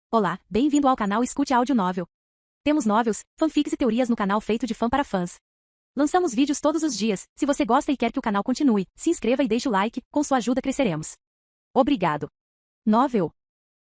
Olá, bem-vindo ao canal Escute Áudio Novel. Temos novels, fanfics e teorias no canal feito de fã para fãs. Lançamos vídeos todos os dias. Se você gosta e quer que o canal continue, se inscreva e deixe o like, com sua ajuda cresceremos. Obrigado. Novel.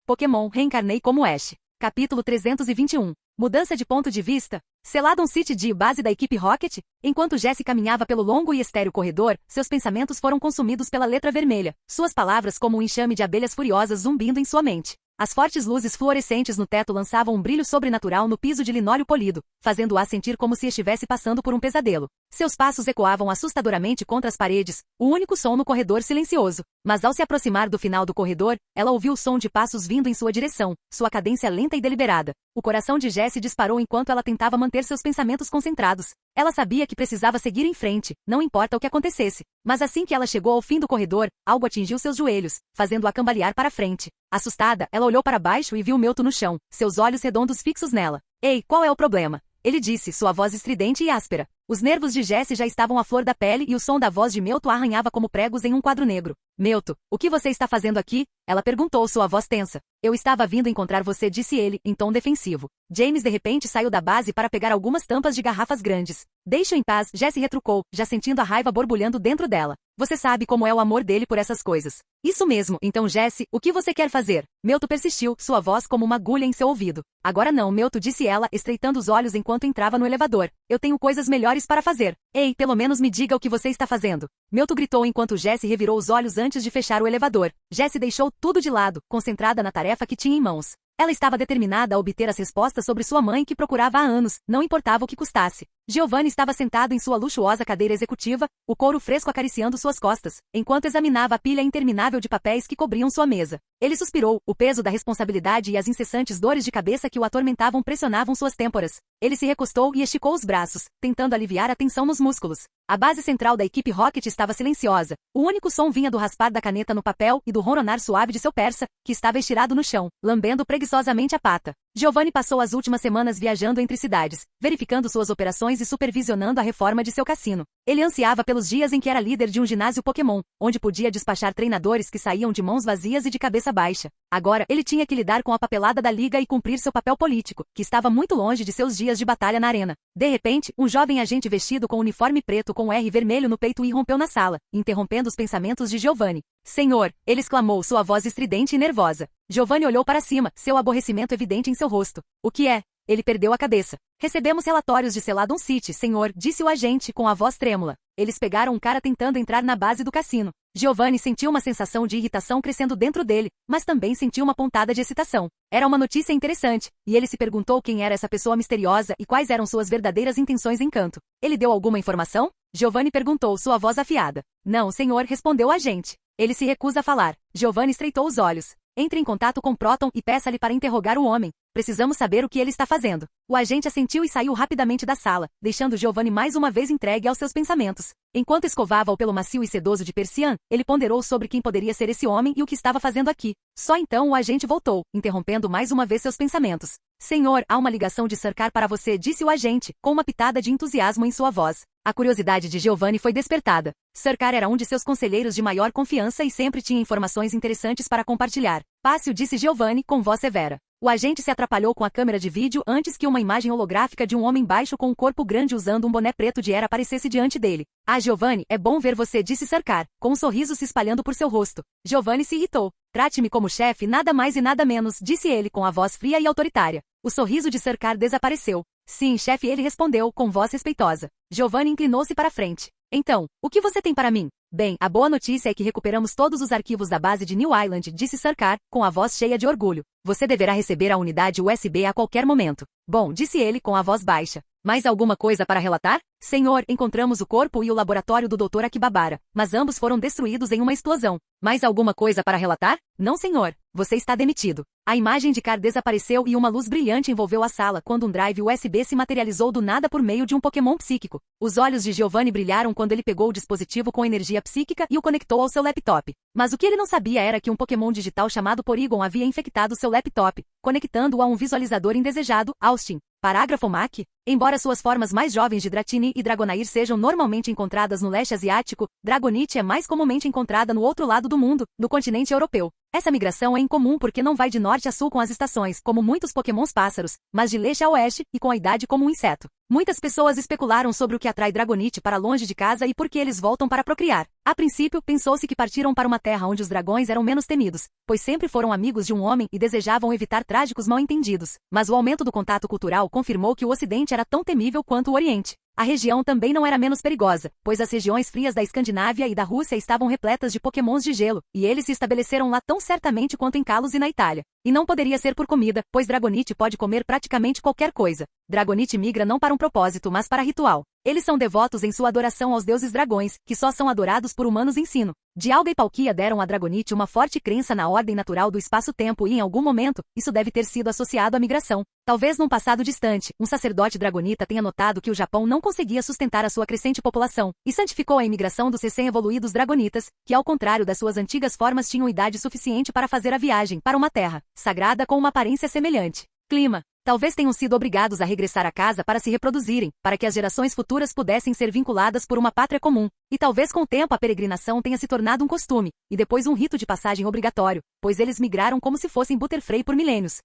Pokémon Reencarnei como Ash. Capítulo 321. Mudança de ponto de vista. Celadon City de base da equipe Rocket? Enquanto Jessie caminhava pelo longo e estéril corredor, seus pensamentos foram consumidos pela letra vermelha, suas palavras como um enxame de abelhas furiosas zumbindo em sua mente. As fortes luzes fluorescentes no teto lançavam um brilho sobrenatural no piso de linóleo polido, fazendo-a sentir como se estivesse passando por um pesadelo. Seus passos ecoavam assustadoramente contra as paredes, o único som no corredor silencioso. Mas ao se aproximar do final do corredor, ela ouviu o som de passos vindo em sua direção, sua cadência lenta e deliberada. O coração de Jessie disparou enquanto ela tentava manter seus pensamentos concentrados. Ela sabia que precisava seguir em frente, não importa o que acontecesse. Mas assim que ela chegou ao fim do corredor, algo atingiu seus joelhos, fazendo-a cambalear para frente. Assustada, ela olhou para baixo e viu Mewtwo no chão, seus olhos redondos fixos nela. Ei, qual é o problema? Ele disse, sua voz estridente e áspera. Os nervos de Jessie já estavam à flor da pele e o som da voz de Mewtwo arranhava como pregos em um quadro negro. Mewtwo, o que você está fazendo aqui? Ela perguntou, sua voz tensa. Eu estava vindo encontrar você, disse ele, em tom defensivo. James de repente saiu da base para pegar algumas tampas de garrafas grandes. Deixe-o em paz, Jessie retrucou, já sentindo a raiva borbulhando dentro dela. Você sabe como é o amor dele por essas coisas. Isso mesmo, então Jessie, o que você quer fazer? Mewtwo persistiu, sua voz como uma agulha em seu ouvido. Agora não, Mewtwo, disse ela, estreitando os olhos enquanto entrava no elevador. Eu tenho coisas melhores para fazer. Ei, pelo menos me diga o que você está fazendo. Mewtwo gritou enquanto Jessie revirou os olhos antes de fechar o elevador. Jessie deixou tudo de lado, concentrada na tarefa que tinha em mãos. Ela estava determinada a obter as respostas sobre sua mãe que procurava há anos, não importava o que custasse. Giovanni estava sentado em sua luxuosa cadeira executiva, o couro fresco acariciando suas costas, enquanto examinava a pilha interminável de papéis que cobriam sua mesa. Ele suspirou, o peso da responsabilidade e as incessantes dores de cabeça que o atormentavam pressionavam suas têmporas. Ele se recostou e esticou os braços, tentando aliviar a tensão nos músculos. A base central da equipe Rocket estava silenciosa. O único som vinha do raspar da caneta no papel e do ronronar suave de seu persa, que estava estirado no chão, lambendo preguiçosamente a pata. Giovanni passou as últimas semanas viajando entre cidades, verificando suas operações e supervisionando a reforma de seu cassino. Ele ansiava pelos dias em que era líder de um ginásio Pokémon, onde podia despachar treinadores que saíam de mãos vazias e de cabeça baixa. Agora, ele tinha que lidar com a papelada da liga e cumprir seu papel político, que estava muito longe de seus dias de batalha na arena. De repente, um jovem agente vestido com uniforme preto com um R vermelho no peito irrompeu na sala, interrompendo os pensamentos de Giovanni. Senhor, ele exclamou, sua voz estridente e nervosa. Giovanni olhou para cima, seu aborrecimento evidente em seu rosto. O que é? Ele perdeu a cabeça. Recebemos relatórios de Celadon City, senhor, disse o agente com a voz trêmula. Eles pegaram um cara tentando entrar na base do cassino. Giovanni sentiu uma sensação de irritação crescendo dentro dele, mas também sentiu uma pontada de excitação. Era uma notícia interessante, e ele se perguntou quem era essa pessoa misteriosa e quais eram suas verdadeiras intenções em Canto. Ele deu alguma informação? Giovanni perguntou, sua voz afiada. Não, senhor, respondeu o agente. Ele se recusa a falar. Giovanni estreitou os olhos. Entre em contato com Proton e peça-lhe para interrogar o homem. Precisamos saber o que ele está fazendo. O agente assentiu e saiu rapidamente da sala, deixando Giovanni mais uma vez entregue aos seus pensamentos. Enquanto escovava o pelo macio e sedoso de Persian, ele ponderou sobre quem poderia ser esse homem e o que estava fazendo aqui. Só então o agente voltou, interrompendo mais uma vez seus pensamentos. Senhor, há uma ligação de Sarkar para você, disse o agente, com uma pitada de entusiasmo em sua voz. A curiosidade de Giovanni foi despertada. Sarkar era um de seus conselheiros de maior confiança e sempre tinha informações interessantes para compartilhar. Passe-o, disse Giovanni, com voz severa. O agente se atrapalhou com a câmera de vídeo antes que uma imagem holográfica de um homem baixo com um corpo grande usando um boné preto de era aparecesse diante dele. Ah, Giovanni, é bom ver você, disse Sarkar, com um sorriso se espalhando por seu rosto. Giovanni se irritou. Trate-me como chefe, nada mais e nada menos, disse ele com a voz fria e autoritária. O sorriso de Sarkar desapareceu. Sim, chefe, ele respondeu, com voz respeitosa. Giovanni inclinou-se para frente. Então, o que você tem para mim? Bem, a boa notícia é que recuperamos todos os arquivos da base de New Island, disse Sarkar, com a voz cheia de orgulho. Você deverá receber a unidade USB a qualquer momento. Bom, disse ele com a voz baixa. Mais alguma coisa para relatar? Senhor, encontramos o corpo e o laboratório do Dr. Akibabara, mas ambos foram destruídos em uma explosão. Mais alguma coisa para relatar? Não, senhor. Você está demitido. A imagem de Car desapareceu e uma luz brilhante envolveu a sala quando um drive USB se materializou do nada por meio de um Pokémon psíquico. Os olhos de Giovanni brilharam quando ele pegou o dispositivo com energia psíquica e o conectou ao seu laptop. Mas o que ele não sabia era que um Pokémon digital chamado Porygon havia infectado seu laptop, conectando-o a um visualizador indesejado, Austin. Parágrafo MAC. Embora suas formas mais jovens de Dratini e Dragonair sejam normalmente encontradas no leste asiático, Dragonite é mais comumente encontrada no outro lado do mundo, no continente europeu. Essa migração é incomum porque não vai de norte a sul com as estações, como muitos pokémons pássaros, mas de leste a oeste, e com a idade como um inseto. Muitas pessoas especularam sobre o que atrai Dragonite para longe de casa e por que eles voltam para procriar. A princípio, pensou-se que partiram para uma terra onde os dragões eram menos temidos, pois sempre foram amigos de um homem e desejavam evitar trágicos mal-entendidos. Mas o aumento do contato cultural confirmou que o Ocidente era tão temível quanto o Oriente. A região também não era menos perigosa, pois as regiões frias da Escandinávia e da Rússia estavam repletas de pokémons de gelo, e eles se estabeleceram lá tão certamente quanto em Kalos e na Itália. E não poderia ser por comida, pois Dragonite pode comer praticamente qualquer coisa. Dragonite migra não para um propósito, mas para ritual. Eles são devotos em sua adoração aos deuses dragões, que só são adorados por humanos em sino. Dialga e Palkia deram a Dragonite uma forte crença na ordem natural do espaço-tempo e em algum momento, isso deve ter sido associado à migração. Talvez num passado distante, um sacerdote dragonita tenha notado que o Japão não conseguia sustentar a sua crescente população, e santificou a imigração dos recém-evoluídos dragonitas, que ao contrário das suas antigas formas tinham idade suficiente para fazer a viagem para uma terra sagrada com uma aparência semelhante. Clima. Talvez tenham sido obrigados a regressar à casa para se reproduzirem, para que as gerações futuras pudessem ser vinculadas por uma pátria comum. E talvez com o tempo a peregrinação tenha se tornado um costume, e depois um rito de passagem obrigatório, pois eles migraram como se fossem Butterfree por milênios.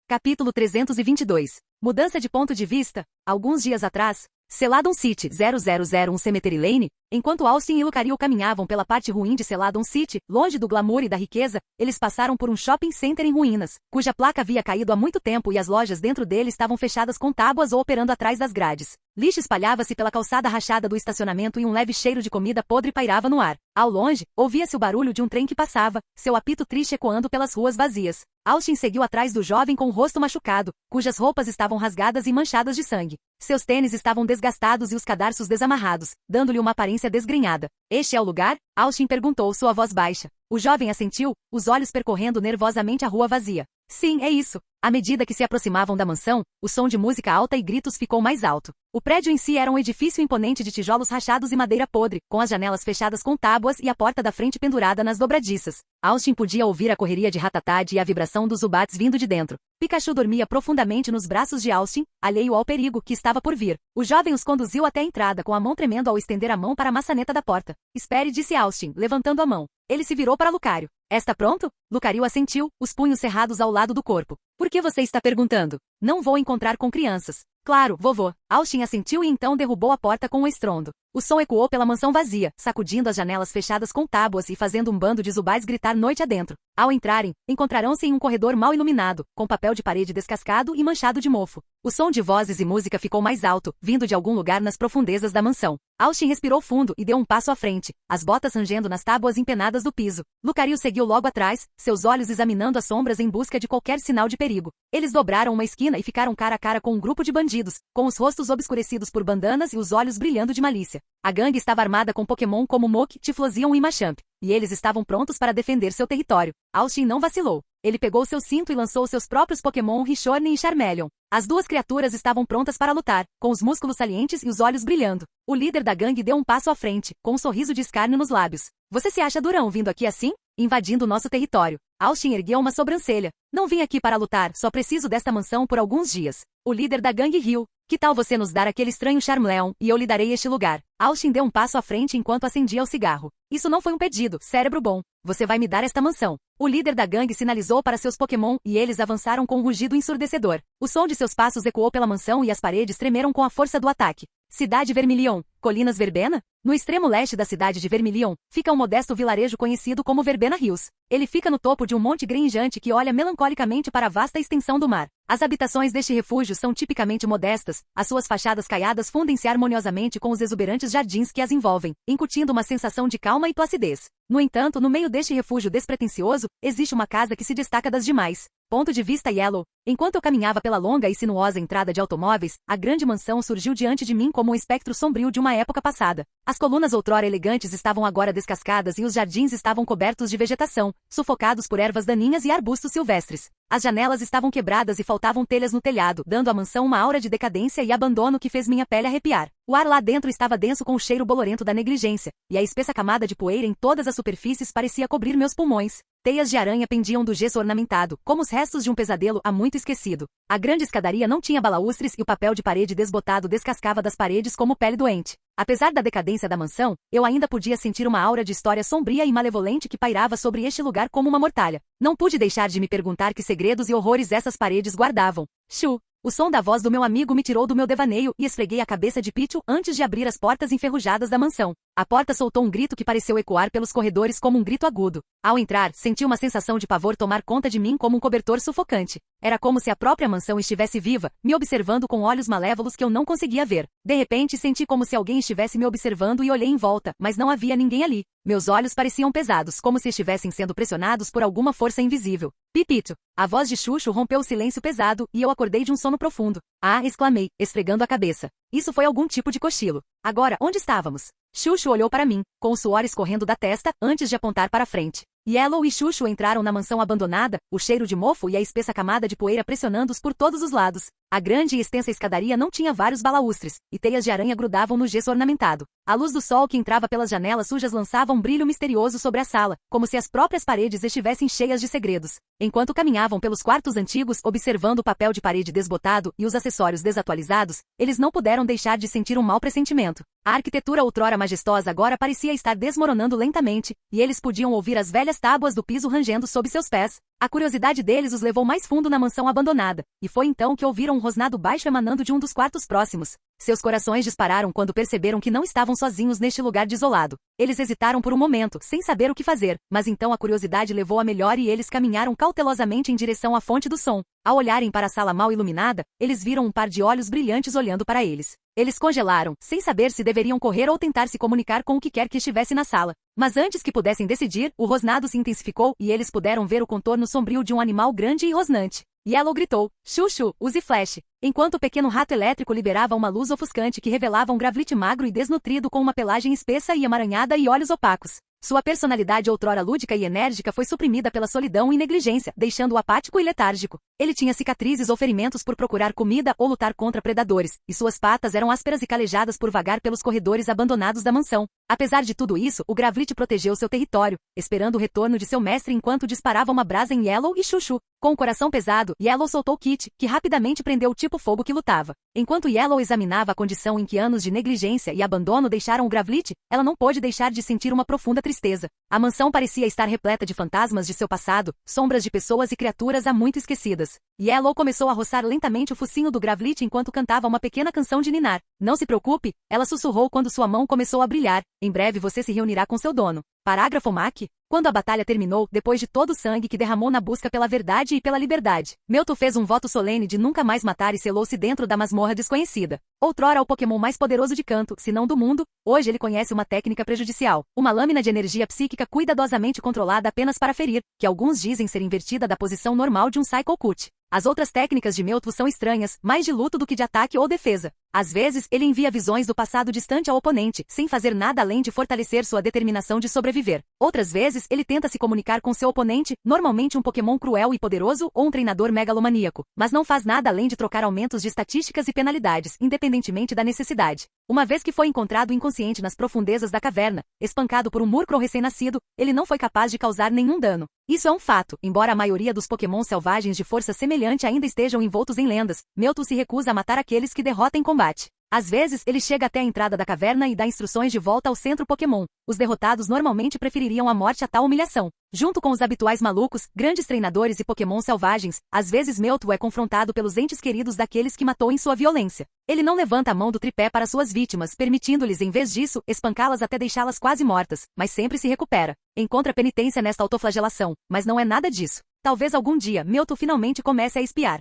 Capítulo 322. Mudança de ponto de vista. Alguns dias atrás, Celadon City 0001 Cemetery Lane, enquanto Austin e Lucario caminhavam pela parte ruim de Celadon City, longe do glamour e da riqueza, eles passaram por um shopping center em ruínas, cuja placa havia caído há muito tempo e as lojas dentro dele estavam fechadas com tábuas ou operando atrás das grades. Lixo espalhava-se pela calçada rachada do estacionamento e um leve cheiro de comida podre pairava no ar. Ao longe, ouvia-se o barulho de um trem que passava, seu apito triste ecoando pelas ruas vazias. Austin seguiu atrás do jovem com o rosto machucado, cujas roupas estavam rasgadas e manchadas de sangue. Seus tênis estavam desgastados e os cadarços desamarrados, dando-lhe uma aparência desgrenhada. Este é o lugar? Austin perguntou, sua voz baixa. O jovem assentiu, os olhos percorrendo nervosamente a rua vazia. Sim, é isso. À medida que se aproximavam da mansão, o som de música alta e gritos ficou mais alto. O prédio em si era um edifício imponente de tijolos rachados e madeira podre, com as janelas fechadas com tábuas e a porta da frente pendurada nas dobradiças. Austin podia ouvir a correria de Ratatá e a vibração dos Zubats vindo de dentro. Pikachu dormia profundamente nos braços de Austin, alheio ao perigo que estava por vir. O jovem os conduziu até a entrada com a mão tremendo ao estender a mão para a maçaneta da porta. Espere, disse Austin, levantando a mão. Ele se virou para Lucario. Está pronto? Lucario assentiu, os punhos cerrados ao lado do corpo. Por que você está perguntando? Não vou encontrar com crianças. Claro, vovô. Austin assentiu e então derrubou a porta com um estrondo. O som ecoou pela mansão vazia, sacudindo as janelas fechadas com tábuas e fazendo um bando de Zubais gritar noite adentro. Ao entrarem, encontrarão-se em um corredor mal iluminado, com papel de parede descascado e manchado de mofo. O som de vozes e música ficou mais alto, vindo de algum lugar nas profundezas da mansão. Austin respirou fundo e deu um passo à frente, as botas rangendo nas tábuas empenadas do piso. Lucario seguiu logo atrás, seus olhos examinando as sombras em busca de qualquer sinal de perigo. Eles dobraram uma esquina e ficaram cara a cara com um grupo de bandidos, com os rostos obscurecidos por bandanas e os olhos brilhando de malícia. A gangue estava armada com Pokémon como Mok, Tiflosian e Machamp, e eles estavam prontos para defender seu território. Austin não vacilou. Ele pegou seu cinto e lançou seus próprios Pokémon Rhyhorny e Charmeleon. As duas criaturas estavam prontas para lutar, com os músculos salientes e os olhos brilhando. O líder da gangue deu um passo à frente, com um sorriso de escárnio nos lábios. Você se acha durão vindo aqui assim? Invadindo nosso território. Austin ergueu uma sobrancelha. Não vim aqui para lutar, só preciso desta mansão por alguns dias. O líder da gangue riu. Que tal você nos dar aquele estranho Charmeleon, e eu lhe darei este lugar? Austin deu um passo à frente enquanto acendia o cigarro. Isso não foi um pedido, cérebro bom. Você vai me dar esta mansão. O líder da gangue sinalizou para seus Pokémon e eles avançaram com um rugido ensurdecedor. O som de seus passos ecoou pela mansão e as paredes tremeram com a força do ataque. Cidade Vermilion, Colinas Verbena? No extremo leste da cidade de Vermilion, fica um modesto vilarejo conhecido como Verbena Hills. Ele fica no topo de um monte granjante que olha melancolicamente para a vasta extensão do mar. As habitações deste refúgio são tipicamente modestas, as suas fachadas caiadas fundem-se harmoniosamente com os exuberantes jardins que as envolvem, incutindo uma sensação de calma e placidez. No entanto, no meio deste refúgio despretensioso, existe uma casa que se destaca das demais. Ponto de vista Yellow. Enquanto eu caminhava pela longa e sinuosa entrada de automóveis, a grande mansão surgiu diante de mim como um espectro sombrio de uma época passada. As colunas outrora elegantes estavam agora descascadas e os jardins estavam cobertos de vegetação, sufocados por ervas daninhas e arbustos silvestres. As janelas estavam quebradas e faltavam telhas no telhado, dando à mansão uma aura de decadência e abandono que fez minha pele arrepiar. O ar lá dentro estava denso com o cheiro bolorento da negligência, e a espessa camada de poeira em todas as superfícies parecia cobrir meus pulmões. Teias de aranha pendiam do gesso ornamentado, como os restos de um pesadelo há muito esquecido. A grande escadaria não tinha balaústres e o papel de parede desbotado descascava das paredes como pele doente. Apesar da decadência da mansão, eu ainda podia sentir uma aura de história sombria e malevolente que pairava sobre este lugar como uma mortalha. Não pude deixar de me perguntar que segredos e horrores essas paredes guardavam. Shoo! O som da voz do meu amigo me tirou do meu devaneio e esfreguei a cabeça de Pichu antes de abrir as portas enferrujadas da mansão. A porta soltou um grito que pareceu ecoar pelos corredores como um grito agudo. Ao entrar, senti uma sensação de pavor tomar conta de mim como um cobertor sufocante. Era como se a própria mansão estivesse viva, me observando com olhos malévolos que eu não conseguia ver. De repente, senti como se alguém estivesse me observando e olhei em volta, mas não havia ninguém ali. Meus olhos pareciam pesados, como se estivessem sendo pressionados por alguma força invisível. Pipito! A voz de Chuchu rompeu o silêncio pesado e eu acordei de um sono profundo. Ah! Exclamei, esfregando a cabeça. Isso foi algum tipo de cochilo. Agora, onde estávamos? Chuchu olhou para mim, com o suor escorrendo da testa, antes de apontar para frente. Yellow e Chuchu entraram na mansão abandonada, o cheiro de mofo e a espessa camada de poeira pressionando-os por todos os lados. A grande e extensa escadaria não tinha vários balaústres, e teias de aranha grudavam no gesso ornamentado. A luz do sol que entrava pelas janelas sujas lançava um brilho misterioso sobre a sala, como se as próprias paredes estivessem cheias de segredos. Enquanto caminhavam pelos quartos antigos, observando o papel de parede desbotado e os acessórios desatualizados, eles não puderam deixar de sentir um mau pressentimento. A arquitetura outrora majestosa agora parecia estar desmoronando lentamente, e eles podiam ouvir as velhas tábuas do piso rangendo sob seus pés. A curiosidade deles os levou mais fundo na mansão abandonada, e foi então que ouviram um rosnado baixo emanando de um dos quartos próximos. Seus corações dispararam quando perceberam que não estavam sozinhos neste lugar desolado. Eles hesitaram por um momento, sem saber o que fazer, mas então a curiosidade levou a melhor e eles caminharam cautelosamente em direção à fonte do som. Ao olharem para a sala mal iluminada, eles viram um par de olhos brilhantes olhando para eles. Eles congelaram, sem saber se deveriam correr ou tentar se comunicar com o que quer que estivesse na sala. Mas antes que pudessem decidir, o rosnado se intensificou e eles puderam ver o contorno sombrio de um animal grande e rosnante. Yellow gritou, Chuchu, use flash. Enquanto o pequeno rato elétrico liberava uma luz ofuscante que revelava um Gravlit magro e desnutrido com uma pelagem espessa e emaranhada e olhos opacos. Sua personalidade outrora lúdica e enérgica foi suprimida pela solidão e negligência, deixando-o apático e letárgico. Ele tinha cicatrizes ou ferimentos por procurar comida ou lutar contra predadores, e suas patas eram ásperas e calejadas por vagar pelos corredores abandonados da mansão. Apesar de tudo isso, o Gravlit protegeu seu território, esperando o retorno de seu mestre enquanto disparava uma brasa em Yellow e Chuchu. Com o coração pesado, Yellow soltou Kit, que rapidamente prendeu o tipo fogo que lutava. Enquanto Yellow examinava a condição em que anos de negligência e abandono deixaram o Gravlit, ela não pôde deixar de sentir uma profunda tristeza. A mansão parecia estar repleta de fantasmas de seu passado, sombras de pessoas e criaturas há muito esquecidas. Yellow começou a roçar lentamente o focinho do Gravlit enquanto cantava uma pequena canção de ninar. Não se preocupe, ela sussurrou quando sua mão começou a brilhar. Em breve você se reunirá com seu dono. Parágrafo Mac. Quando a batalha terminou, depois de todo o sangue que derramou na busca pela verdade e pela liberdade, Mewtwo fez um voto solene de nunca mais matar e selou-se dentro da masmorra desconhecida. Outrora o Pokémon mais poderoso de Kanto, se não do mundo, hoje ele conhece uma técnica prejudicial. Uma lâmina de energia psíquica cuidadosamente controlada apenas para ferir, que alguns dizem ser invertida da posição normal de um Psycho Cut. As outras técnicas de Mewtwo são estranhas, mais de luto do que de ataque ou defesa. Às vezes, ele envia visões do passado distante ao oponente, sem fazer nada além de fortalecer sua determinação de sobreviver. Outras vezes, ele tenta se comunicar com seu oponente, normalmente um Pokémon cruel e poderoso ou um treinador megalomaníaco, mas não faz nada além de trocar aumentos de estatísticas e penalidades, independentemente da necessidade. Uma vez que foi encontrado inconsciente nas profundezas da caverna, espancado por um Murkrow recém-nascido, ele não foi capaz de causar nenhum dano. Isso é um fato, embora a maioria dos Pokémon selvagens de força semelhante ainda estejam envoltos em lendas, Mewtwo se recusa a matar aqueles que derrota em combate. Às vezes, ele chega até a entrada da caverna e dá instruções de volta ao centro Pokémon. Os derrotados normalmente prefeririam a morte a tal humilhação. Junto com os habituais malucos, grandes treinadores e Pokémon selvagens, às vezes Mewtwo é confrontado pelos entes queridos daqueles que matou em sua violência. Ele não levanta a mão do tripé para suas vítimas, permitindo-lhes, em vez disso, espancá-las até deixá-las quase mortas, mas sempre se recupera. Encontra penitência nesta autoflagelação, mas não é nada disso. Talvez algum dia Mewtwo finalmente comece a espiar.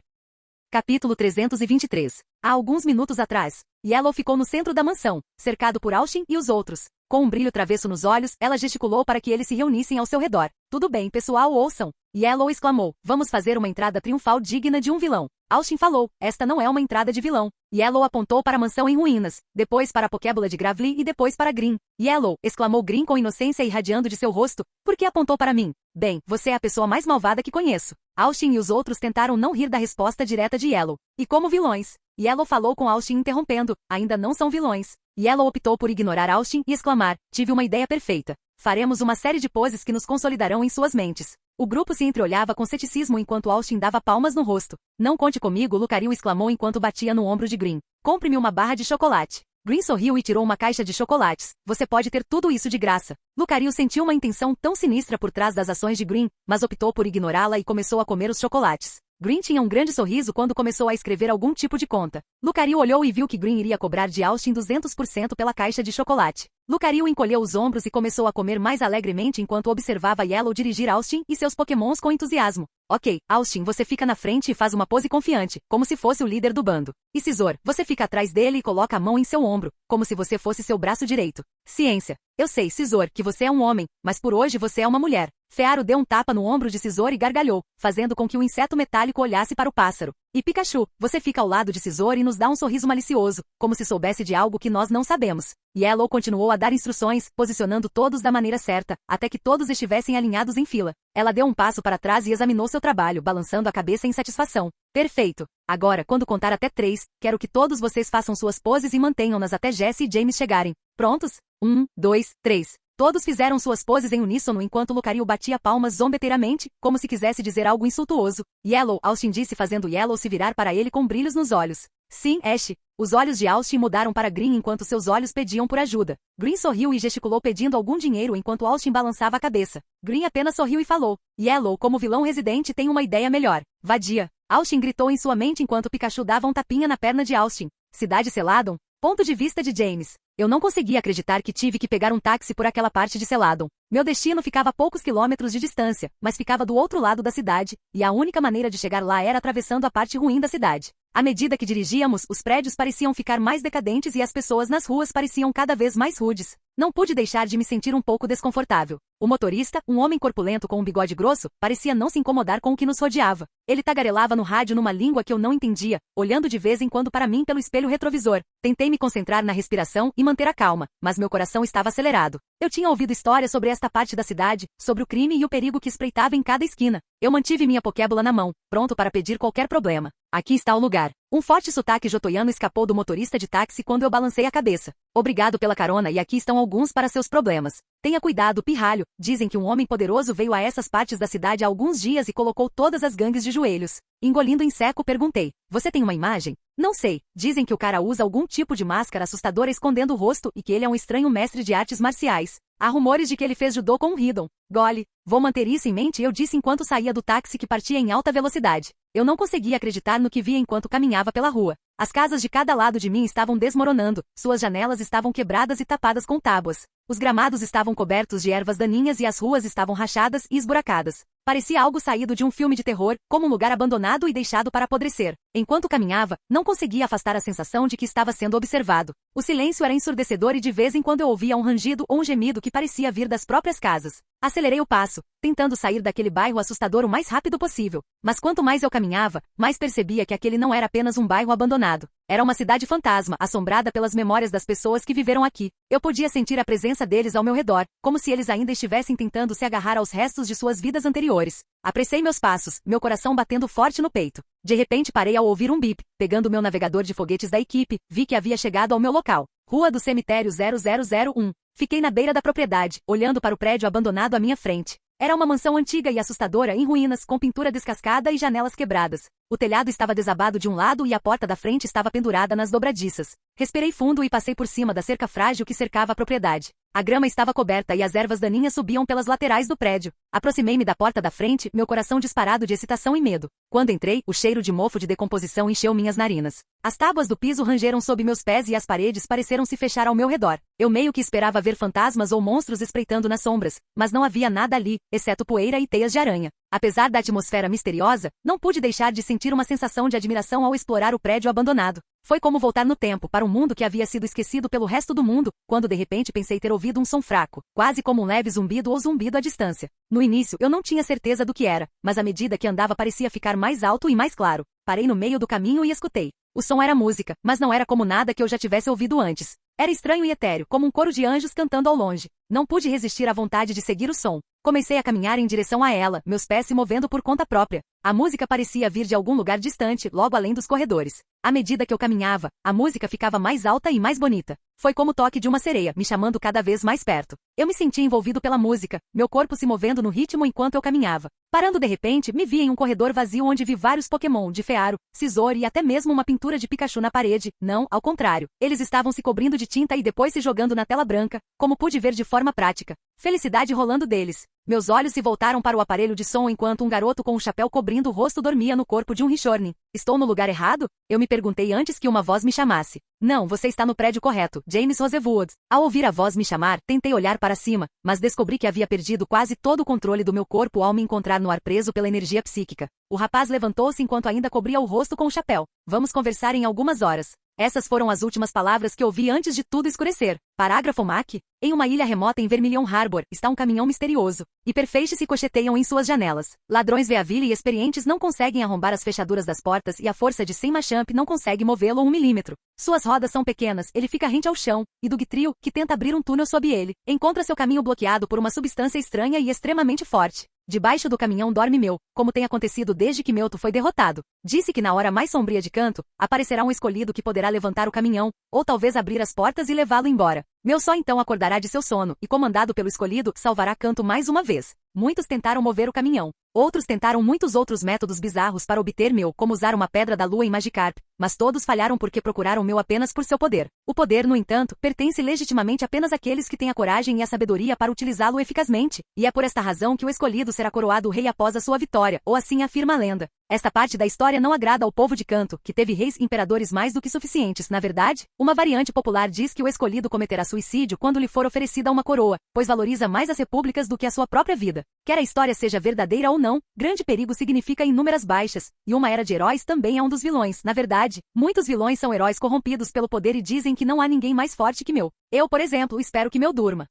Capítulo 323. Há alguns minutos atrás, Yellow ficou no centro da mansão, cercado por Austin e os outros. Com um brilho travesso nos olhos, ela gesticulou para que eles se reunissem ao seu redor. Tudo bem, pessoal, ouçam. Yellow exclamou, vamos fazer uma entrada triunfal digna de um vilão. Austin falou, esta não é uma entrada de vilão. Yellow apontou para a mansão em ruínas, depois para a Pokébula de Gravli e depois para Green. Yellow, exclamou Green com inocência irradiando de seu rosto, por que apontou para mim? Bem, você é a pessoa mais malvada que conheço. Austin e os outros tentaram não rir da resposta direta de Yellow. E como vilões? Yellow falou com Austin interrompendo, ainda não são vilões. Yellow optou por ignorar Austin e exclamar, tive uma ideia perfeita. Faremos uma série de poses que nos consolidarão em suas mentes. O grupo se entreolhava com ceticismo enquanto Austin dava palmas no rosto. Não conte comigo, Lucario exclamou enquanto batia no ombro de Green. Compre-me uma barra de chocolate. Green sorriu e tirou uma caixa de chocolates. Você pode ter tudo isso de graça. Lucario sentiu uma intenção tão sinistra por trás das ações de Green, mas optou por ignorá-la e começou a comer os chocolates. Green tinha um grande sorriso quando começou a escrever algum tipo de conta. Lucario olhou e viu que Green iria cobrar de Austin 200% pela caixa de chocolate. Lucario encolheu os ombros e começou a comer mais alegremente enquanto observava Yellow dirigir Austin e seus pokémons com entusiasmo. Ok, Austin, você fica na frente e faz uma pose confiante, como se fosse o líder do bando. E Scizor, você fica atrás dele e coloca a mão em seu ombro, como se você fosse seu braço direito. Ciência. Eu sei, Scizor, que você é um homem, mas por hoje você é uma mulher. Fearo deu um tapa no ombro de Scizor e gargalhou, fazendo com que o inseto metálico olhasse para o pássaro. E Pikachu, você fica ao lado de Scizor e nos dá um sorriso malicioso, como se soubesse de algo que nós não sabemos. Yellow continuou a dar instruções, posicionando todos da maneira certa, até que todos estivessem alinhados em fila. Ela deu um passo para trás e examinou seu trabalho, balançando a cabeça em satisfação. Perfeito. Agora, quando contar até 3, quero que todos vocês façam suas poses e mantenham-nas até Jessie e James chegarem. Prontos? 1, 2, 3. Todos fizeram suas poses em uníssono enquanto Lucario batia palmas zombeteiramente, como se quisesse dizer algo insultuoso. Yellow, Austin disse fazendo Yellow se virar para ele com brilhos nos olhos. Sim, Ash. Os olhos de Austin mudaram para Green enquanto seus olhos pediam por ajuda. Green sorriu e gesticulou pedindo algum dinheiro enquanto Austin balançava a cabeça. Green apenas sorriu e falou. Yellow, como vilão residente, tem uma ideia melhor. Vadia. Austin gritou em sua mente enquanto Pikachu dava um tapinha na perna de Austin. Cidade Celadon? Ponto de vista de James. Eu não conseguia acreditar que tive que pegar um táxi por aquela parte de Celadon. Meu destino ficava a poucos quilômetros de distância, mas ficava do outro lado da cidade, e a única maneira de chegar lá era atravessando a parte ruim da cidade. À medida que dirigíamos, os prédios pareciam ficar mais decadentes e as pessoas nas ruas pareciam cada vez mais rudes. Não pude deixar de me sentir um pouco desconfortável. O motorista, um homem corpulento com um bigode grosso, parecia não se incomodar com o que nos rodeava. Ele tagarelava no rádio numa língua que eu não entendia, olhando de vez em quando para mim pelo espelho retrovisor. Tentei me concentrar na respiração e manter a calma, mas meu coração estava acelerado. Eu tinha ouvido histórias sobre esta parte da cidade, sobre o crime e o perigo que espreitava em cada esquina. Eu mantive minha pokébola na mão, pronto para pedir qualquer problema. Aqui está o lugar. Um forte sotaque jotoiano escapou do motorista de táxi quando eu balancei a cabeça. Obrigado pela carona e aqui estão alguns para seus problemas. Tenha cuidado, pirralho. Dizem que um homem poderoso veio a essas partes da cidade há alguns dias e colocou todas as gangues de joelhos. Engolindo em seco, perguntei. Você tem uma imagem? Não sei. Dizem que o cara usa algum tipo de máscara assustadora escondendo o rosto e que ele é um estranho mestre de artes marciais. Há rumores de que ele fez judô com um Hiddon. Gole. Vou manter isso em mente, eu disse enquanto saía do táxi que partia em alta velocidade. Eu não conseguia acreditar no que via enquanto caminhava pela rua. As casas de cada lado de mim estavam desmoronando, suas janelas estavam quebradas e tapadas com tábuas. Os gramados estavam cobertos de ervas daninhas e as ruas estavam rachadas e esburacadas. Parecia algo saído de um filme de terror, como um lugar abandonado e deixado para apodrecer. Enquanto caminhava, não conseguia afastar a sensação de que estava sendo observado. O silêncio era ensurdecedor e de vez em quando eu ouvia um rangido ou um gemido que parecia vir das próprias casas. Acelerei o passo, tentando sair daquele bairro assustador o mais rápido possível. Mas quanto mais eu caminhava, mais percebia que aquele não era apenas um bairro abandonado. Era uma cidade fantasma, assombrada pelas memórias das pessoas que viveram aqui. Eu podia sentir a presença deles ao meu redor, como se eles ainda estivessem tentando se agarrar aos restos de suas vidas anteriores. Apressei meus passos, meu coração batendo forte no peito. De repente parei ao ouvir um bip. Pegando meu navegador de foguetes da equipe, vi que havia chegado ao meu local. Rua do Cemitério 0001. Fiquei na beira da propriedade, olhando para o prédio abandonado à minha frente. Era uma mansão antiga e assustadora em ruínas, com pintura descascada e janelas quebradas. O telhado estava desabado de um lado e a porta da frente estava pendurada nas dobradiças. Respirei fundo e passei por cima da cerca frágil que cercava a propriedade. A grama estava coberta e as ervas daninhas subiam pelas laterais do prédio. Aproximei-me da porta da frente, meu coração disparado de excitação e medo. Quando entrei, o cheiro de mofo de decomposição encheu minhas narinas. As tábuas do piso rangeram sob meus pés e as paredes pareceram se fechar ao meu redor. Eu meio que esperava ver fantasmas ou monstros espreitando nas sombras, mas não havia nada ali, exceto poeira e teias de aranha. Apesar da atmosfera misteriosa, não pude deixar de sentir uma sensação de admiração ao explorar o prédio abandonado. Foi como voltar no tempo para um mundo que havia sido esquecido pelo resto do mundo, quando de repente pensei ter ouvido um som fraco, quase como um leve zumbido ou zumbido à distância. No início eu não tinha certeza do que era, mas à medida que andava parecia ficar mais alto e mais claro. Parei no meio do caminho e escutei. O som era música, mas não era como nada que eu já tivesse ouvido antes. Era estranho e etéreo, como um coro de anjos cantando ao longe. Não pude resistir à vontade de seguir o som. Comecei a caminhar em direção a ela, meus pés se movendo por conta própria. A música parecia vir de algum lugar distante, logo além dos corredores. À medida que eu caminhava, a música ficava mais alta e mais bonita. Foi como o toque de uma sereia, me chamando cada vez mais perto. Eu me senti envolvido pela música, meu corpo se movendo no ritmo enquanto eu caminhava. Parando de repente, me vi em um corredor vazio onde vi vários Pokémon de Fearo, Scizor e até mesmo uma pintura de Pikachu na parede. Não, ao contrário. Eles estavam se cobrindo de tinta e depois se jogando na tela branca, como pude ver de forma prática. Felicidade rolando deles. Meus olhos se voltaram para o aparelho de som enquanto um garoto com um chapéu cobrindo o rosto dormia no corpo de um Rhyhorny. Estou no lugar errado? Eu me perguntei antes que uma voz me chamasse. Não, você está no prédio correto, James Rosewood. Ao ouvir a voz me chamar, tentei olhar para cima, mas descobri que havia perdido quase todo o controle do meu corpo ao me encontrar no ar preso pela energia psíquica. O rapaz levantou-se enquanto ainda cobria o rosto com o chapéu. Vamos conversar em algumas horas. Essas foram as últimas palavras que ouvi antes de tudo escurecer. Parágrafo MAC. Em uma ilha remota em Vermilion Harbor, está um caminhão misterioso. Hiperfeixes se cocheteiam em suas janelas. Ladrões Veaville e experientes não conseguem arrombar as fechaduras das portas e a força de 100 Machamp não consegue movê-lo 1 milímetro. Suas rodas são pequenas, ele fica rente ao chão, e Dugtrio, que tenta abrir um túnel sob ele, encontra seu caminho bloqueado por uma substância estranha e extremamente forte. Debaixo do caminhão dorme Meu, como tem acontecido desde que Mewtwo foi derrotado. Disse que na hora mais sombria de Canto, aparecerá um escolhido que poderá levantar o caminhão, ou talvez abrir as portas e levá-lo embora. Meu só então acordará de seu sono, e comandado pelo escolhido, salvará Canto mais uma vez. Muitos tentaram mover o caminhão. Outros tentaram muitos outros métodos bizarros para obter Meu, como usar uma pedra da lua em Magikarp, mas todos falharam porque procuraram Meu apenas por seu poder. O poder, no entanto, pertence legitimamente apenas àqueles que têm a coragem e a sabedoria para utilizá-lo eficazmente, e é por esta razão que o escolhido será coroado rei após a sua vitória, ou assim afirma a lenda. Esta parte da história não agrada ao povo de Canto, que teve reis imperadores mais do que suficientes. Na verdade, uma variante popular diz que o escolhido cometerá suicídio quando lhe for oferecida uma coroa, pois valoriza mais as repúblicas do que a sua própria vida. Quer a história seja verdadeira ou não, grande perigo significa inúmeras baixas, e uma era de heróis também é um dos vilões. Na verdade, muitos vilões são heróis corrompidos pelo poder e dizem que não há ninguém mais forte que Meu. Eu, por exemplo, espero que Meu durma.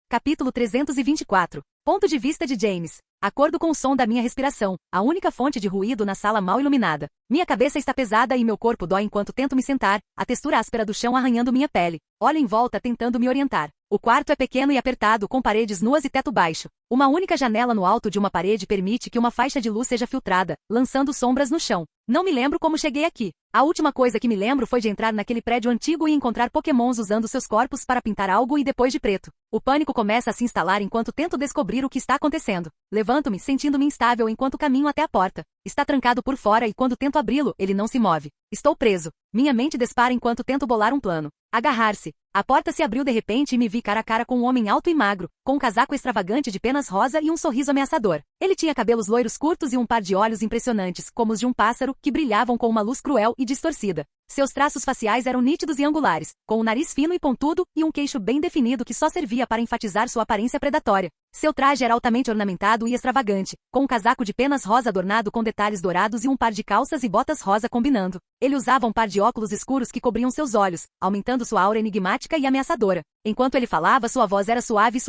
Capítulo 324. Ponto de vista de James. Acordo com o som da minha respiração, a única fonte de ruído na sala mal iluminada. Minha cabeça está pesada e meu corpo dói enquanto tento me sentar, a textura áspera do chão arranhando minha pele. Olho em volta tentando me orientar. O quarto é pequeno e apertado com paredes nuas e teto baixo. Uma única janela no alto de uma parede permite que uma faixa de luz seja filtrada, lançando sombras no chão. Não me lembro como cheguei aqui. A última coisa que me lembro foi de entrar naquele prédio antigo e encontrar pokémons usando seus corpos para pintar algo e depois de preto. O pânico começa a se instalar enquanto tento descobrir o que está acontecendo. Levanto-me, sentindo-me instável enquanto caminho até a porta. Está trancado por fora e quando tento abri-lo, ele não se move. Estou preso. Minha mente dispara enquanto tento bolar um plano. Agarrar-se. A porta se abriu de repente e me vi cara a cara com um homem alto e magro, com um casaco extravagante de penas rosa e um sorriso ameaçador. Ele tinha cabelos loiros curtos e um par de olhos impressionantes, como os de um pássaro, que brilhavam com uma luz cruel e distorcida. Seus traços faciais eram nítidos e angulares, com um nariz fino e pontudo e um queixo bem definido que só servia para enfatizar sua aparência predatória. Seu traje era altamente ornamentado e extravagante, com um casaco de penas rosa adornado com detalhes dourados e um par de calças e botas rosa combinando. Ele usava um par de óculos escuros que cobriam seus olhos, aumentando sua aura enigmática e ameaçadora. Enquanto ele falava, sua voz era suave,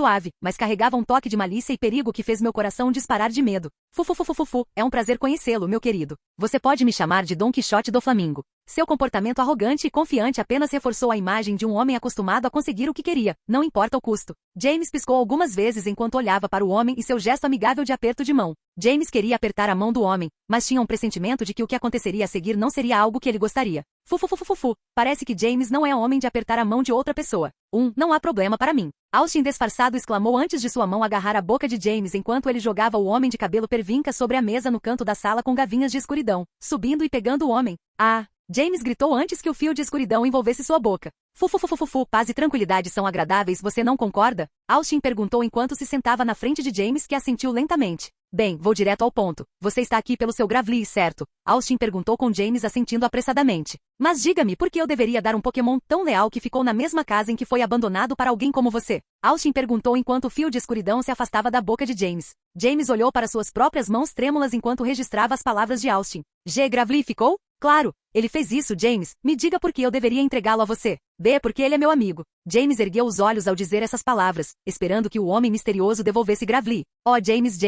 mas carregava um toque de malícia e perigo que fez meu coração disparar de medo. Fufufufufufu, é um prazer conhecê-lo, meu querido. Você pode me chamar de Don Quixote do Flamingo. Seu comportamento arrogante e confiante apenas reforçou a imagem de um homem acostumado a conseguir o que queria, não importa o custo. James piscou algumas vezes enquanto olhava para o homem e seu gesto amigável de aperto de mão. James queria apertar a mão do homem, mas tinha um pressentimento de que o que aconteceria a seguir não seria algo que ele gostaria. Fufufufufufu, parece que James não é homem de apertar a mão de outra pessoa. Não há problema para mim. Austin disfarçado exclamou antes de sua mão agarrar a boca de James enquanto ele jogava o homem de cabelo pervinca sobre a mesa no canto da sala com gavinhas de escuridão, subindo e pegando o homem. Ah! James gritou antes que o fio de escuridão envolvesse sua boca. Fufufufufu, paz e tranquilidade são agradáveis, você não concorda? Austin perguntou enquanto se sentava na frente de James, que assentiu lentamente. Bem, vou direto ao ponto. Você está aqui pelo seu Gravely, certo? Austin perguntou com James assentindo apressadamente. Mas diga-me por que eu deveria dar um Pokémon tão leal que ficou na mesma casa em que foi abandonado para alguém como você? Austin perguntou enquanto o fio de escuridão se afastava da boca de James. James olhou para suas próprias mãos trêmulas enquanto registrava as palavras de Austin. G. Gravely ficou? Claro, ele fez isso, James. Me diga por que eu deveria entregá-lo a você. B. Porque ele é meu amigo. James ergueu os olhos ao dizer essas palavras, esperando que o homem misterioso devolvesse Gravely. Oh, James,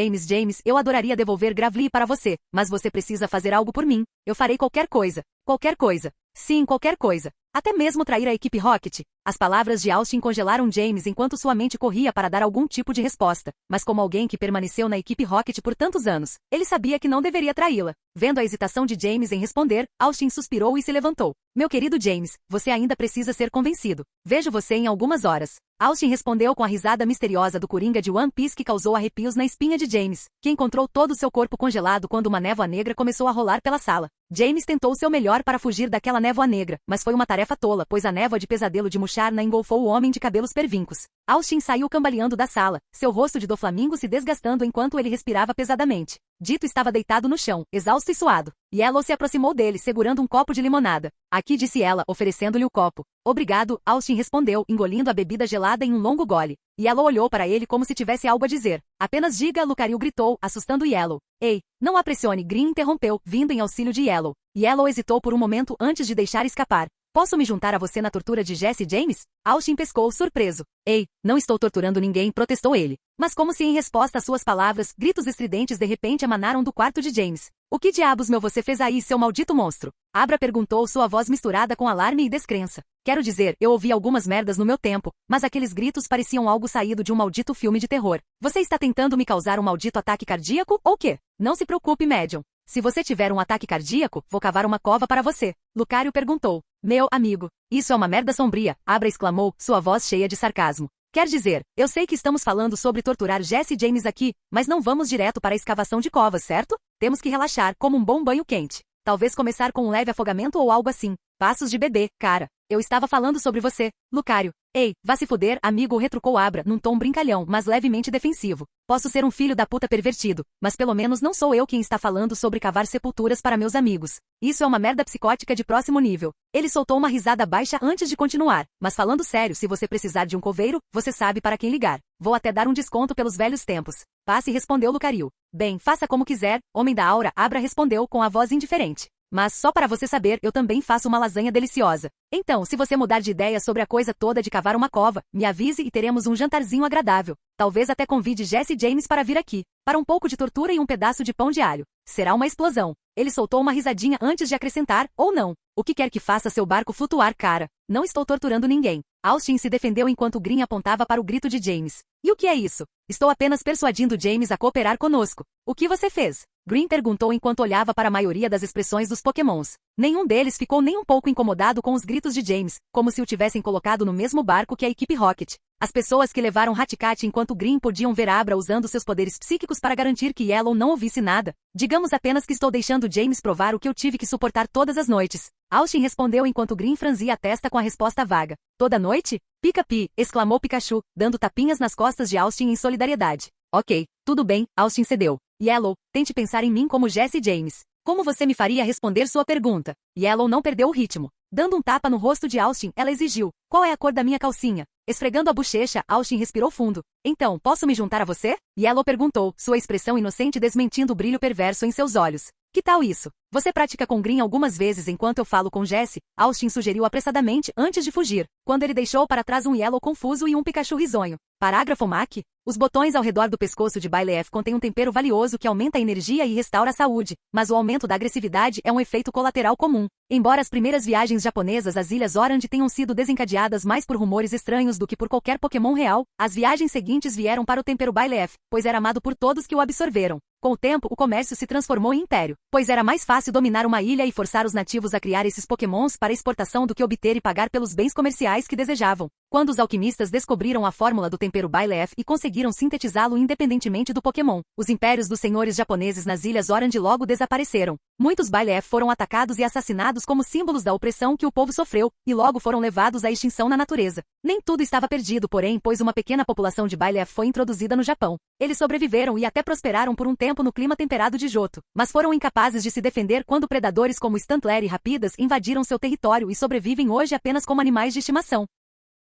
eu adoraria devolver Gravely para você, mas você precisa fazer algo por mim. Eu farei qualquer coisa. Qualquer coisa. Sim, qualquer coisa. Até mesmo trair a equipe Rocket? As palavras de Austin congelaram James enquanto sua mente corria para dar algum tipo de resposta, mas como alguém que permaneceu na equipe Rocket por tantos anos, ele sabia que não deveria traí-la. Vendo a hesitação de James em responder, Austin suspirou e se levantou. Meu querido James, você ainda precisa ser convencido. Vejo você em algumas horas. Austin respondeu com a risada misteriosa do Coringa de One Piece que causou arrepios na espinha de James, que encontrou todo o seu corpo congelado quando uma névoa negra começou a rolar pela sala. James tentou seu melhor para fugir daquela névoa negra, mas foi uma tarefa tola, pois a névoa de pesadelo de Musharna engolfou o homem de cabelos pervincos. Austin saiu cambaleando da sala, seu rosto de Doflamingo se desgastando enquanto ele respirava pesadamente. Dito estava deitado no chão, exausto e suado. Yellow se aproximou dele, segurando um copo de limonada. Aqui, disse ela, oferecendo-lhe o copo. Obrigado, Austin respondeu, engolindo a bebida gelada em um longo gole. Yellow olhou para ele como se tivesse algo a dizer. Apenas diga, Lucario gritou, assustando Yellow. Ei, não a pressione, Green interrompeu, vindo em auxílio de Yellow. Yellow hesitou por um momento antes de deixar escapar. Posso me juntar a você na tortura de Jesse James? Austin pescou, surpreso. Ei, não estou torturando ninguém, protestou ele. Mas como se em resposta às suas palavras, gritos estridentes de repente emanaram do quarto de James. O que diabos você fez aí, seu maldito monstro? Abra perguntou, sua voz misturada com alarme e descrença. Quero dizer, eu ouvi algumas merdas no meu tempo, mas aqueles gritos pareciam algo saído de um maldito filme de terror. Você está tentando me causar um maldito ataque cardíaco, ou quê? Não se preocupe, Medium. Se você tiver um ataque cardíaco, vou cavar uma cova para você. Lucario perguntou. Meu amigo, isso é uma merda sombria, Abra exclamou, sua voz cheia de sarcasmo. Quer dizer, eu sei que estamos falando sobre torturar Jesse James aqui, mas não vamos direto para a escavação de covas, certo? Temos que relaxar, como um bom banho quente. Talvez começar com um leve afogamento ou algo assim. Passos de bebê, cara. Eu estava falando sobre você, Lucario. Ei, vá se fuder, amigo, retrucou Abra, num tom brincalhão, mas levemente defensivo. Posso ser um filho da puta pervertido, mas pelo menos não sou eu quem está falando sobre cavar sepulturas para meus amigos. Isso é uma merda psicótica de próximo nível. Ele soltou uma risada baixa antes de continuar, mas falando sério, se você precisar de um coveiro, você sabe para quem ligar. Vou até dar um desconto pelos velhos tempos. Passe, respondeu Lucario. Bem, faça como quiser, homem da aura, Abra respondeu com a voz indiferente. Mas só para você saber, eu também faço uma lasanha deliciosa. Então, se você mudar de ideia sobre a coisa toda de cavar uma cova, me avise e teremos um jantarzinho agradável. Talvez até convide Jesse James para vir aqui, para um pouco de tortura e um pedaço de pão de alho. Será uma explosão. Ele soltou uma risadinha antes de acrescentar, ou não. O que quer que faça seu barco flutuar, cara. Não estou torturando ninguém. Austin se defendeu enquanto Green apontava para o grito de James. E o que é isso? Estou apenas persuadindo James a cooperar conosco. O que você fez? Green perguntou enquanto olhava para a maioria das expressões dos Pokémons. Nenhum deles ficou nem um pouco incomodado com os gritos de James, como se o tivessem colocado no mesmo barco que a equipe Rocket. As pessoas que levaram Haticat enquanto Green podiam ver Abra usando seus poderes psíquicos para garantir que Yellow não ouvisse nada. Digamos apenas que estou deixando James provar o que eu tive que suportar todas as noites. Austin respondeu enquanto Green franzia a testa com a resposta vaga. Toda noite? Pica-pi, exclamou Pikachu, dando tapinhas nas costas de Austin em solidariedade. Ok, tudo bem, Austin cedeu. Yellow, tente pensar em mim como Jesse James. Como você me faria responder sua pergunta? Yellow não perdeu o ritmo. Dando um tapa no rosto de Austin, ela exigiu. Qual é a cor da minha calcinha? Esfregando a bochecha, Austin respirou fundo. Então, posso me juntar a você? Yellow perguntou, sua expressão inocente desmentindo o brilho perverso em seus olhos. Que tal isso? Você pratica com Green algumas vezes enquanto eu falo com Jesse? Austin sugeriu apressadamente antes de fugir, quando ele deixou para trás um Yellow confuso e um Pikachu risonho. Parágrafo Mac. Os botões ao redor do pescoço de Byleth contêm um tempero valioso que aumenta a energia e restaura a saúde, mas o aumento da agressividade é um efeito colateral comum. Embora as primeiras viagens japonesas às Ilhas Orange tenham sido desencadeadas mais por rumores estranhos do que por qualquer Pokémon real, as viagens seguintes vieram para o tempero Byleth, pois era amado por todos que o absorveram. Com o tempo, o comércio se transformou em império, pois era mais fácil dominar uma ilha e forçar os nativos a criar esses Pokémons para exportação do que obter e pagar pelos bens comerciais que desejavam. Quando os alquimistas descobriram a fórmula do tempero Byleth e conseguiram sintetizá-lo independentemente do Pokémon, os impérios dos senhores japoneses nas Ilhas Orange logo desapareceram. Muitos Byleth foram atacados e assassinados como símbolos da opressão que o povo sofreu, e logo foram levados à extinção na natureza. Nem tudo estava perdido, porém, pois uma pequena população de Byleth foi introduzida no Japão. Eles sobreviveram e até prosperaram por um tempo no clima temperado de Johto, mas foram incapazes de se defender quando predadores como Stantler e Rapidas invadiram seu território e sobrevivem hoje apenas como animais de estimação.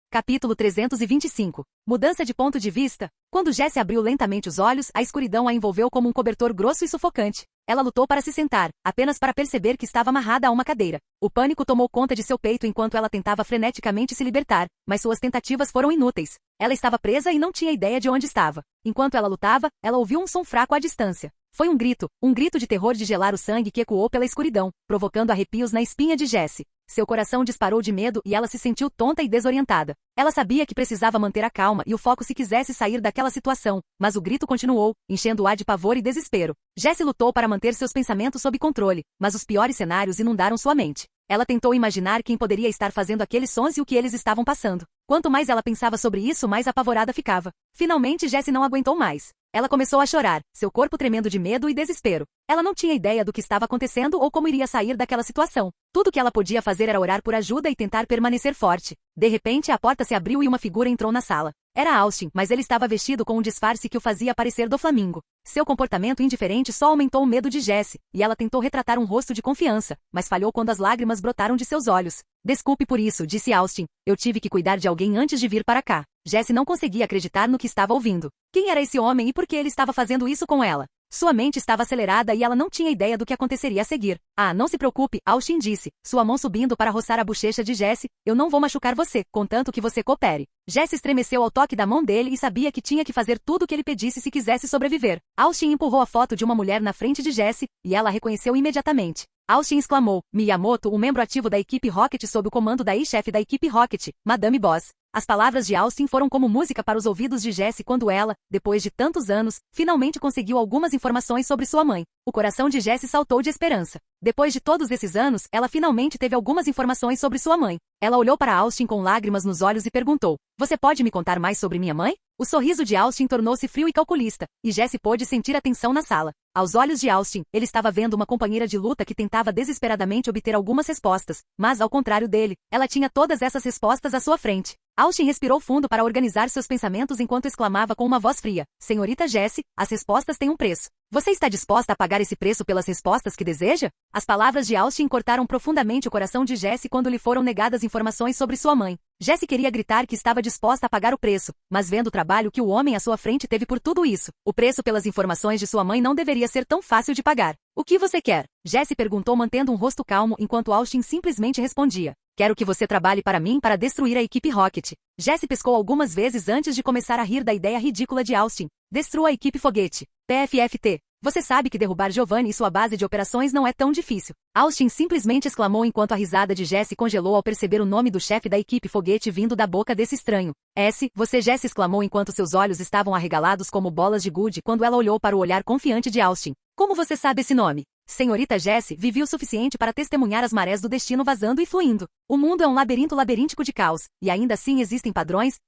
Capítulo 325. Mudança de ponto de vista. Quando Jessie abriu lentamente os olhos, a escuridão a envolveu como um cobertor grosso e sufocante. Ela lutou para se sentar, apenas para perceber que estava amarrada a uma cadeira. O pânico tomou conta de seu peito enquanto ela tentava freneticamente se libertar, mas suas tentativas foram inúteis. Ela estava presa e não tinha ideia de onde estava. Enquanto ela lutava, ela ouviu um som fraco à distância. Foi um grito de terror de gelar o sangue que ecoou pela escuridão, provocando arrepios na espinha de Jessie. Seu coração disparou de medo e ela se sentiu tonta e desorientada. Ela sabia que precisava manter a calma e o foco se quisesse sair daquela situação, mas o grito continuou, enchendo-a de pavor e desespero. Jessie lutou para manter seus pensamentos sob controle, mas os piores cenários inundaram sua mente. Ela tentou imaginar quem poderia estar fazendo aqueles sons e o que eles estavam passando. Quanto mais ela pensava sobre isso, mais apavorada ficava. Finalmente, Jessie não aguentou mais. Ela começou a chorar, seu corpo tremendo de medo e desespero. Ela não tinha ideia do que estava acontecendo ou como iria sair daquela situação. Tudo que ela podia fazer era orar por ajuda e tentar permanecer forte. De repente, a porta se abriu e uma figura entrou na sala. Era Austin, mas ele estava vestido com um disfarce que o fazia parecer do Flamingo. Seu comportamento indiferente só aumentou o medo de Jessie, e ela tentou retratar um rosto de confiança, mas falhou quando as lágrimas brotaram de seus olhos. Desculpe por isso, disse Austin. Eu tive que cuidar de alguém antes de vir para cá. Jessie não conseguia acreditar no que estava ouvindo. Quem era esse homem e por que ele estava fazendo isso com ela? Sua mente estava acelerada e ela não tinha ideia do que aconteceria a seguir. Ah, não se preocupe, Austin disse, sua mão subindo para roçar a bochecha de Jessie. Eu não vou machucar você, contanto que você coopere. Jessie estremeceu ao toque da mão dele e sabia que tinha que fazer tudo o que ele pedisse se quisesse sobreviver. Austin empurrou a foto de uma mulher na frente de Jessie, e ela a reconheceu imediatamente. Austin exclamou, Miyamoto, um membro ativo da equipe Rocket sob o comando da ex-chefe da equipe Rocket, Madame Boss. As palavras de Austin foram como música para os ouvidos de Jessie quando ela, depois de tantos anos, finalmente conseguiu algumas informações sobre sua mãe. O coração de Jessie saltou de esperança. Depois de todos esses anos, ela finalmente teve algumas informações sobre sua mãe. Ela olhou para Austin com lágrimas nos olhos e perguntou, você pode me contar mais sobre minha mãe? O sorriso de Austin tornou-se frio e calculista, e Jessie pôde sentir a tensão na sala. Aos olhos de Austin, ele estava vendo uma companheira de luta que tentava desesperadamente obter algumas respostas, mas ao contrário dele, ela tinha todas essas respostas à sua frente. Austin respirou fundo para organizar seus pensamentos enquanto exclamava com uma voz fria, Senhorita Jessie, as respostas têm um preço. Você está disposta a pagar esse preço pelas respostas que deseja? As palavras de Austin cortaram profundamente o coração de Jessie quando lhe foram negadas informações sobre sua mãe. Jessie queria gritar que estava disposta a pagar o preço, mas vendo o trabalho que o homem à sua frente teve por tudo isso, o preço pelas informações de sua mãe não deveria ser tão fácil de pagar. O que você quer? Jessie perguntou mantendo um rosto calmo enquanto Austin simplesmente respondia. Quero que você trabalhe para mim para destruir a equipe Rocket. Jessie pescou algumas vezes antes de começar a rir da ideia ridícula de Austin. Destrua a equipe Foguete. PFFT. Você sabe que derrubar Giovanni e sua base de operações não é tão difícil. Austin simplesmente exclamou enquanto a risada de Jessie congelou ao perceber o nome do chefe da equipe Foguete vindo da boca desse estranho. Você Jessie exclamou enquanto seus olhos estavam arregalados como bolas de gude quando ela olhou para o olhar confiante de Austin. Como você sabe esse nome? Senhorita Jessie vivia o suficiente para testemunhar as marés do destino vazando e fluindo. O mundo é um labirinto labiríntico de caos, e ainda assim existem padrões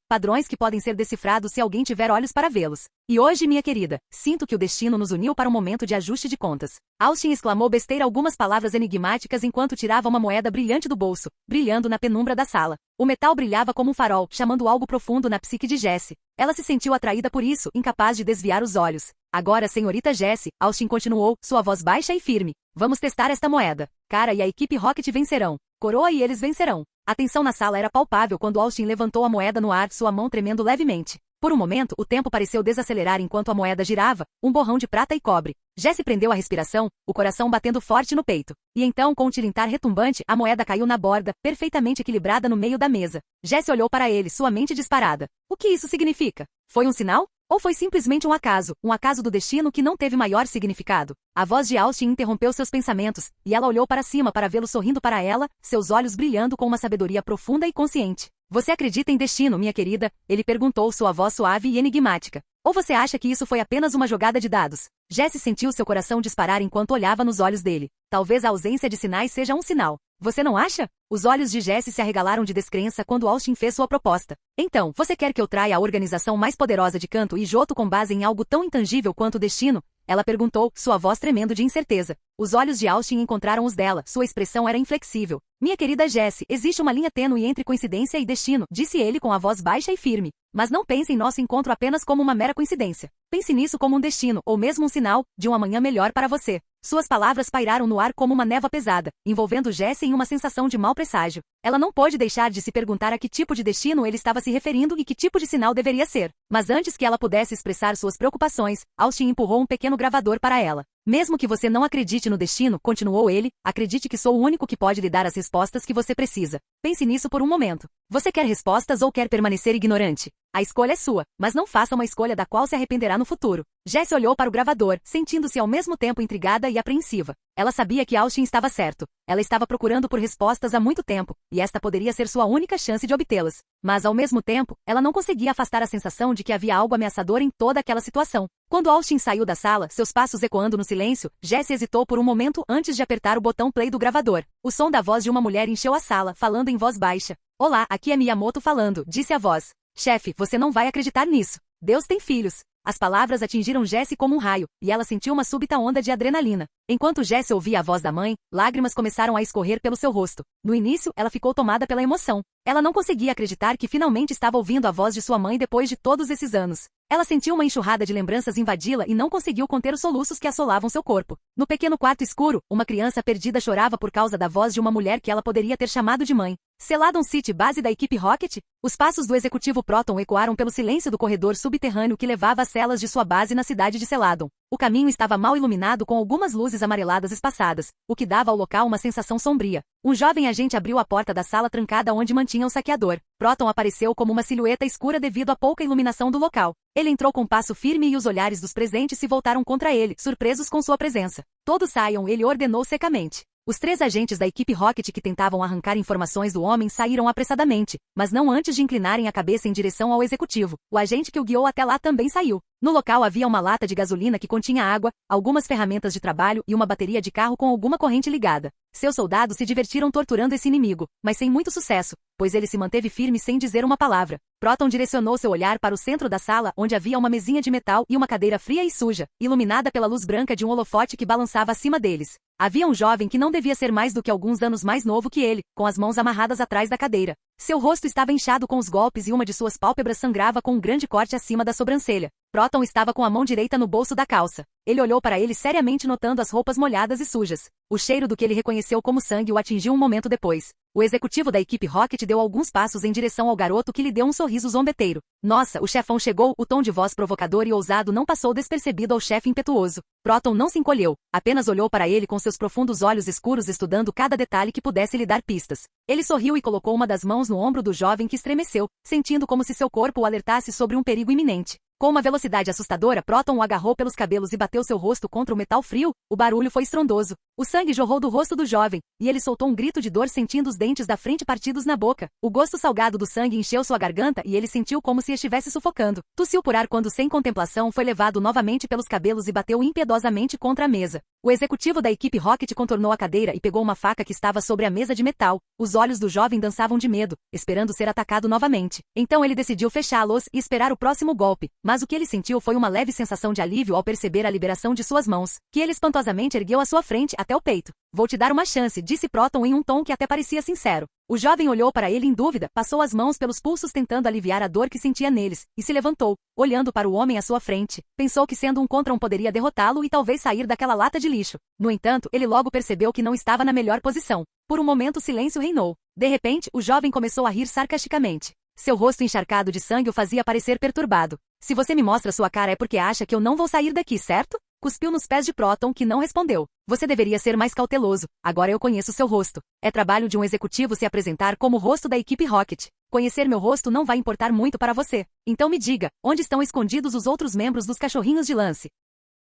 que podem ser decifrados se alguém tiver olhos para vê-los. E hoje, minha querida, sinto que o destino nos uniu para um momento de ajuste de contas. Austin exclamou besteira algumas palavras enigmáticas enquanto tirava uma moeda brilhante do bolso, brilhando na penumbra da sala. O metal brilhava como um farol, chamando algo profundo na psique de Jessie. Ela se sentiu atraída por isso, incapaz de desviar os olhos. Agora, senhorita Jessie, Austin continuou, sua voz baixa e firme. Vamos testar esta moeda. Cara e a equipe Rocket vencerão. Coroa e eles vencerão. A tensão na sala era palpável quando Austin levantou a moeda no ar, sua mão tremendo levemente. Por um momento, o tempo pareceu desacelerar enquanto a moeda girava, um borrão de prata e cobre. Jessie prendeu a respiração, o coração batendo forte no peito. E então, com um tilintar retumbante, a moeda caiu na borda, perfeitamente equilibrada no meio da mesa. Jessie olhou para ele, sua mente disparada. O que isso significa? Foi um sinal? Ou foi simplesmente um acaso do destino que não teve maior significado? A voz de Austin interrompeu seus pensamentos, e ela olhou para cima para vê-lo sorrindo para ela, seus olhos brilhando com uma sabedoria profunda e consciente. Você acredita em destino, minha querida? Ele perguntou, sua voz suave e enigmática. Ou você acha que isso foi apenas uma jogada de dados? Jessie sentiu seu coração disparar enquanto olhava nos olhos dele. Talvez a ausência de sinais seja um sinal. Você não acha? Os olhos de Jessie se arregalaram de descrença quando Austin fez sua proposta. Então, você quer que eu traia a organização mais poderosa de Kanto e Johto com base em algo tão intangível quanto o destino? Ela perguntou, sua voz tremendo de incerteza. Os olhos de Austin encontraram os dela, sua expressão era inflexível. Minha querida Jessie, existe uma linha tênue entre coincidência e destino, disse ele com a voz baixa e firme. Mas não pense em nosso encontro apenas como uma mera coincidência. Pense nisso como um destino, ou mesmo um sinal, de um amanhã melhor para você. Suas palavras pairaram no ar como uma névoa pesada, envolvendo Jessie em uma sensação de mau presságio. Ela não pôde deixar de se perguntar a que tipo de destino ele estava se referindo e que tipo de sinal deveria ser. Mas antes que ela pudesse expressar suas preocupações, Austin empurrou um pequeno gravador para ela. Mesmo que você não acredite no destino, continuou ele, acredite que sou o único que pode lhe dar as respostas que você precisa. Pense nisso por um momento. Você quer respostas ou quer permanecer ignorante? A escolha é sua, mas não faça uma escolha da qual se arrependerá no futuro. Jessie olhou para o gravador, sentindo-se ao mesmo tempo intrigada e apreensiva. Ela sabia que Austin estava certo. Ela estava procurando por respostas há muito tempo, e esta poderia ser sua única chance de obtê-las. Mas, ao mesmo tempo, ela não conseguia afastar a sensação de que havia algo ameaçador em toda aquela situação. Quando Austin saiu da sala, seus passos ecoando no silêncio, Jessie hesitou por um momento antes de apertar o botão play do gravador. O som da voz de uma mulher encheu a sala, falando em voz baixa. Olá, aqui é Miyamoto falando, disse a voz. Chefe, você não vai acreditar nisso. Deus tem filhos. As palavras atingiram Jessie como um raio, e ela sentiu uma súbita onda de adrenalina. Enquanto Jessie ouvia a voz da mãe, lágrimas começaram a escorrer pelo seu rosto. No início, ela ficou tomada pela emoção. Ela não conseguia acreditar que finalmente estava ouvindo a voz de sua mãe depois de todos esses anos. Ela sentiu uma enxurrada de lembranças invadi-la e não conseguiu conter os soluços que assolavam seu corpo. No pequeno quarto escuro, uma criança perdida chorava por causa da voz de uma mulher que ela poderia ter chamado de mãe. Celadon City, base da equipe Rocket? Os passos do executivo Proton ecoaram pelo silêncio do corredor subterrâneo que levava às celas de sua base na cidade de Celadon. O caminho estava mal iluminado com algumas luzes amareladas espaçadas, o que dava ao local uma sensação sombria. Um jovem agente abriu a porta da sala trancada onde mantinha o saqueador. Proton apareceu como uma silhueta escura devido à pouca iluminação do local. Ele entrou com passo firme e os olhares dos presentes se voltaram contra ele, surpresos com sua presença. Todos saiam, ele ordenou secamente. Os 3 agentes da equipe Rocket que tentavam arrancar informações do homem saíram apressadamente, mas não antes de inclinarem a cabeça em direção ao executivo. O agente que o guiou até lá também saiu. No local havia uma lata de gasolina que continha água, algumas ferramentas de trabalho e uma bateria de carro com alguma corrente ligada. Seus soldados se divertiram torturando esse inimigo, mas sem muito sucesso, pois ele se manteve firme sem dizer uma palavra. Proton direcionou seu olhar para o centro da sala, onde havia uma mesinha de metal e uma cadeira fria e suja, iluminada pela luz branca de um holofote que balançava acima deles. Havia um jovem que não devia ser mais do que alguns anos mais novo que ele, com as mãos amarradas atrás da cadeira. Seu rosto estava inchado com os golpes e uma de suas pálpebras sangrava com um grande corte acima da sobrancelha. Proton estava com a mão direita no bolso da calça. Ele olhou para ele seriamente, notando as roupas molhadas e sujas. O cheiro do que ele reconheceu como sangue o atingiu um momento depois. O executivo da equipe Rocket deu alguns passos em direção ao garoto que lhe deu um sorriso zombeteiro. Nossa, o chefão chegou, o tom de voz provocador e ousado não passou despercebido ao chefe impetuoso. Proton não se encolheu, apenas olhou para ele com seus profundos olhos escuros estudando cada detalhe que pudesse lhe dar pistas. Ele sorriu e colocou uma das mãos no ombro do jovem que estremeceu, sentindo como se seu corpo o alertasse sobre um perigo iminente. Com uma velocidade assustadora, Proton o agarrou pelos cabelos e bateu seu rosto contra o metal frio. O barulho foi estrondoso. O sangue jorrou do rosto do jovem, e ele soltou um grito de dor sentindo os dentes da frente partidos na boca. O gosto salgado do sangue encheu sua garganta e ele sentiu como se estivesse sufocando. Tossiu por ar quando, sem contemplação, foi levado novamente pelos cabelos e bateu impiedosamente contra a mesa. O executivo da equipe Rocket contornou a cadeira e pegou uma faca que estava sobre a mesa de metal. Os olhos do jovem dançavam de medo, esperando ser atacado novamente. Então ele decidiu fechá-los e esperar o próximo golpe. Mas o que ele sentiu foi uma leve sensação de alívio ao perceber a liberação de suas mãos, que ele espantosamente ergueu à sua frente até o peito. Vou te dar uma chance, disse Proton em um tom que até parecia sincero. O jovem olhou para ele em dúvida, passou as mãos pelos pulsos tentando aliviar a dor que sentia neles, e se levantou, olhando para o homem à sua frente. Pensou que sendo um contra um poderia derrotá-lo e talvez sair daquela lata de lixo. No entanto, ele logo percebeu que não estava na melhor posição. Por um momento o silêncio reinou. De repente, o jovem começou a rir sarcasticamente. Seu rosto encharcado de sangue o fazia parecer perturbado. Se você me mostra sua cara é porque acha que eu não vou sair daqui, certo? Cuspiu nos pés de Proton, que não respondeu. Você deveria ser mais cauteloso. Agora eu conheço seu rosto. É trabalho de um executivo se apresentar como o rosto da equipe Rocket. Conhecer meu rosto não vai importar muito para você. Então me diga, onde estão escondidos os outros membros dos cachorrinhos de lance?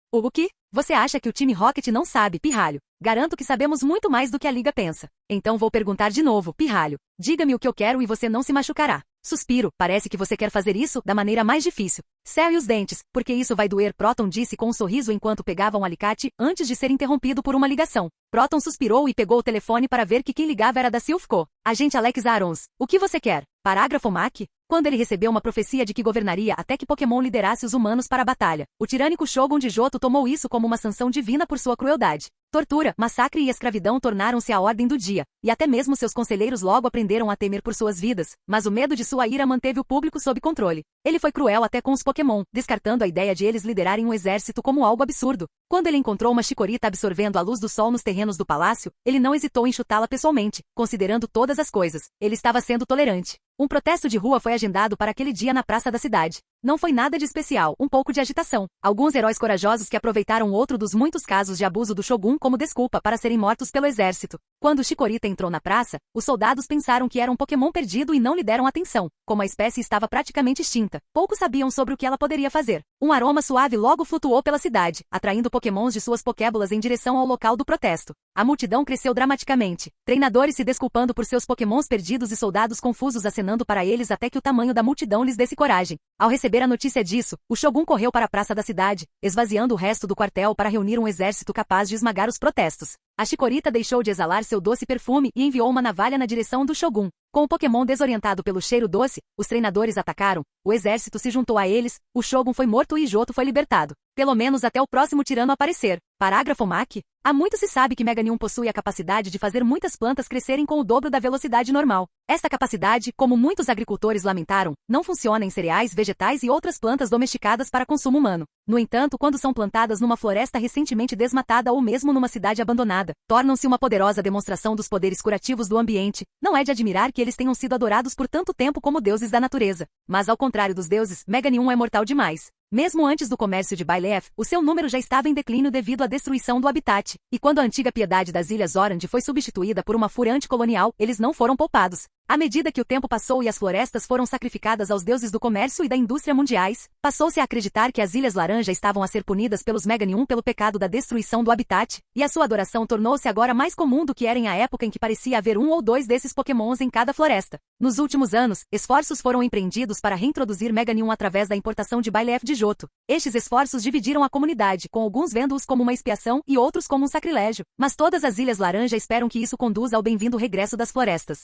O que? Você acha que o time Rocket não sabe, pirralho? Garanto que sabemos muito mais do que a liga pensa. Então vou perguntar de novo, pirralho. Diga-me o que eu quero e você não se machucará. Suspiro, parece que você quer fazer isso da maneira mais difícil. Cerre os dentes, porque isso vai doer, Proton disse com um sorriso enquanto pegava um alicate antes de ser interrompido por uma ligação. Proton suspirou e pegou o telefone para ver que quem ligava era da Silphco. Agente Alex Arons, o que você quer? Parágrafo Mac? Quando ele recebeu uma profecia de que governaria até que Pokémon liderasse os humanos para a batalha, o tirânico Shogun de Johto tomou isso como uma sanção divina por sua crueldade. Tortura, massacre e escravidão tornaram-se a ordem do dia, e até mesmo seus conselheiros logo aprenderam a temer por suas vidas, mas o medo de sua ira manteve o público sob controle. Ele foi cruel até com os Pokémon, descartando a ideia de eles liderarem um exército como algo absurdo. Quando ele encontrou uma chikorita absorvendo a luz do sol nos terrenos do palácio, ele não hesitou em chutá-la pessoalmente, considerando todas as coisas. Ele estava sendo tolerante. Um protesto de rua foi agendado para aquele dia na praça da cidade. Não foi nada de especial, um pouco de agitação. Alguns heróis corajosos que aproveitaram outro dos muitos casos de abuso do Shogun como desculpa para serem mortos pelo exército. Quando Chikorita entrou na praça, os soldados pensaram que era um Pokémon perdido e não lhe deram atenção. Como a espécie estava praticamente extinta, poucos sabiam sobre o que ela poderia fazer. Um aroma suave logo flutuou pela cidade, atraindo Pokémons de suas Pokébolas em direção ao local do protesto. A multidão cresceu dramaticamente, treinadores se desculpando por seus Pokémons perdidos e soldados confusos acenando para eles até que o tamanho da multidão lhes desse coragem. Ao receber a notícia disso, o Shogun correu para a praça da cidade, esvaziando o resto do quartel para reunir um exército capaz de esmagar os protestos. A Chikorita deixou de exalar seu doce perfume e enviou uma navalha na direção do Shogun. Com o Pokémon desorientado pelo cheiro doce, os treinadores atacaram, o exército se juntou a eles, o Shogun foi morto e Johto foi libertado. Pelo menos até o próximo tirano aparecer. Parágrafo MAC. Há muito se sabe que Meganium possui a capacidade de fazer muitas plantas crescerem com o dobro da velocidade normal. Esta capacidade, como muitos agricultores lamentaram, não funciona em cereais, vegetais e outras plantas domesticadas para consumo humano. No entanto, quando são plantadas numa floresta recentemente desmatada ou mesmo numa cidade abandonada, tornam-se uma poderosa demonstração dos poderes curativos do ambiente. Não é de admirar que eles tenham sido adorados por tanto tempo como deuses da natureza. Mas ao contrário dos deuses, Meganium é mortal demais. Mesmo antes do comércio de Byleth, o seu número já estava em declínio devido à destruição do habitat, e quando a antiga piedade das Ilhas Orange foi substituída por uma fúria anticolonial, eles não foram poupados. À medida que o tempo passou e as florestas foram sacrificadas aos deuses do comércio e da indústria mundiais, passou-se a acreditar que as Ilhas Laranja estavam a ser punidas pelos Meganium pelo pecado da destruição do habitat, e a sua adoração tornou-se agora mais comum do que era em a época em que parecia haver um ou dois desses Pokémons em cada floresta. Nos últimos anos, esforços foram empreendidos para reintroduzir Meganium através da importação de Byleth de Johto. Estes esforços dividiram a comunidade, com alguns vendo-os como uma expiação e outros como um sacrilégio, mas todas as Ilhas Laranja esperam que isso conduza ao bem-vindo regresso das florestas.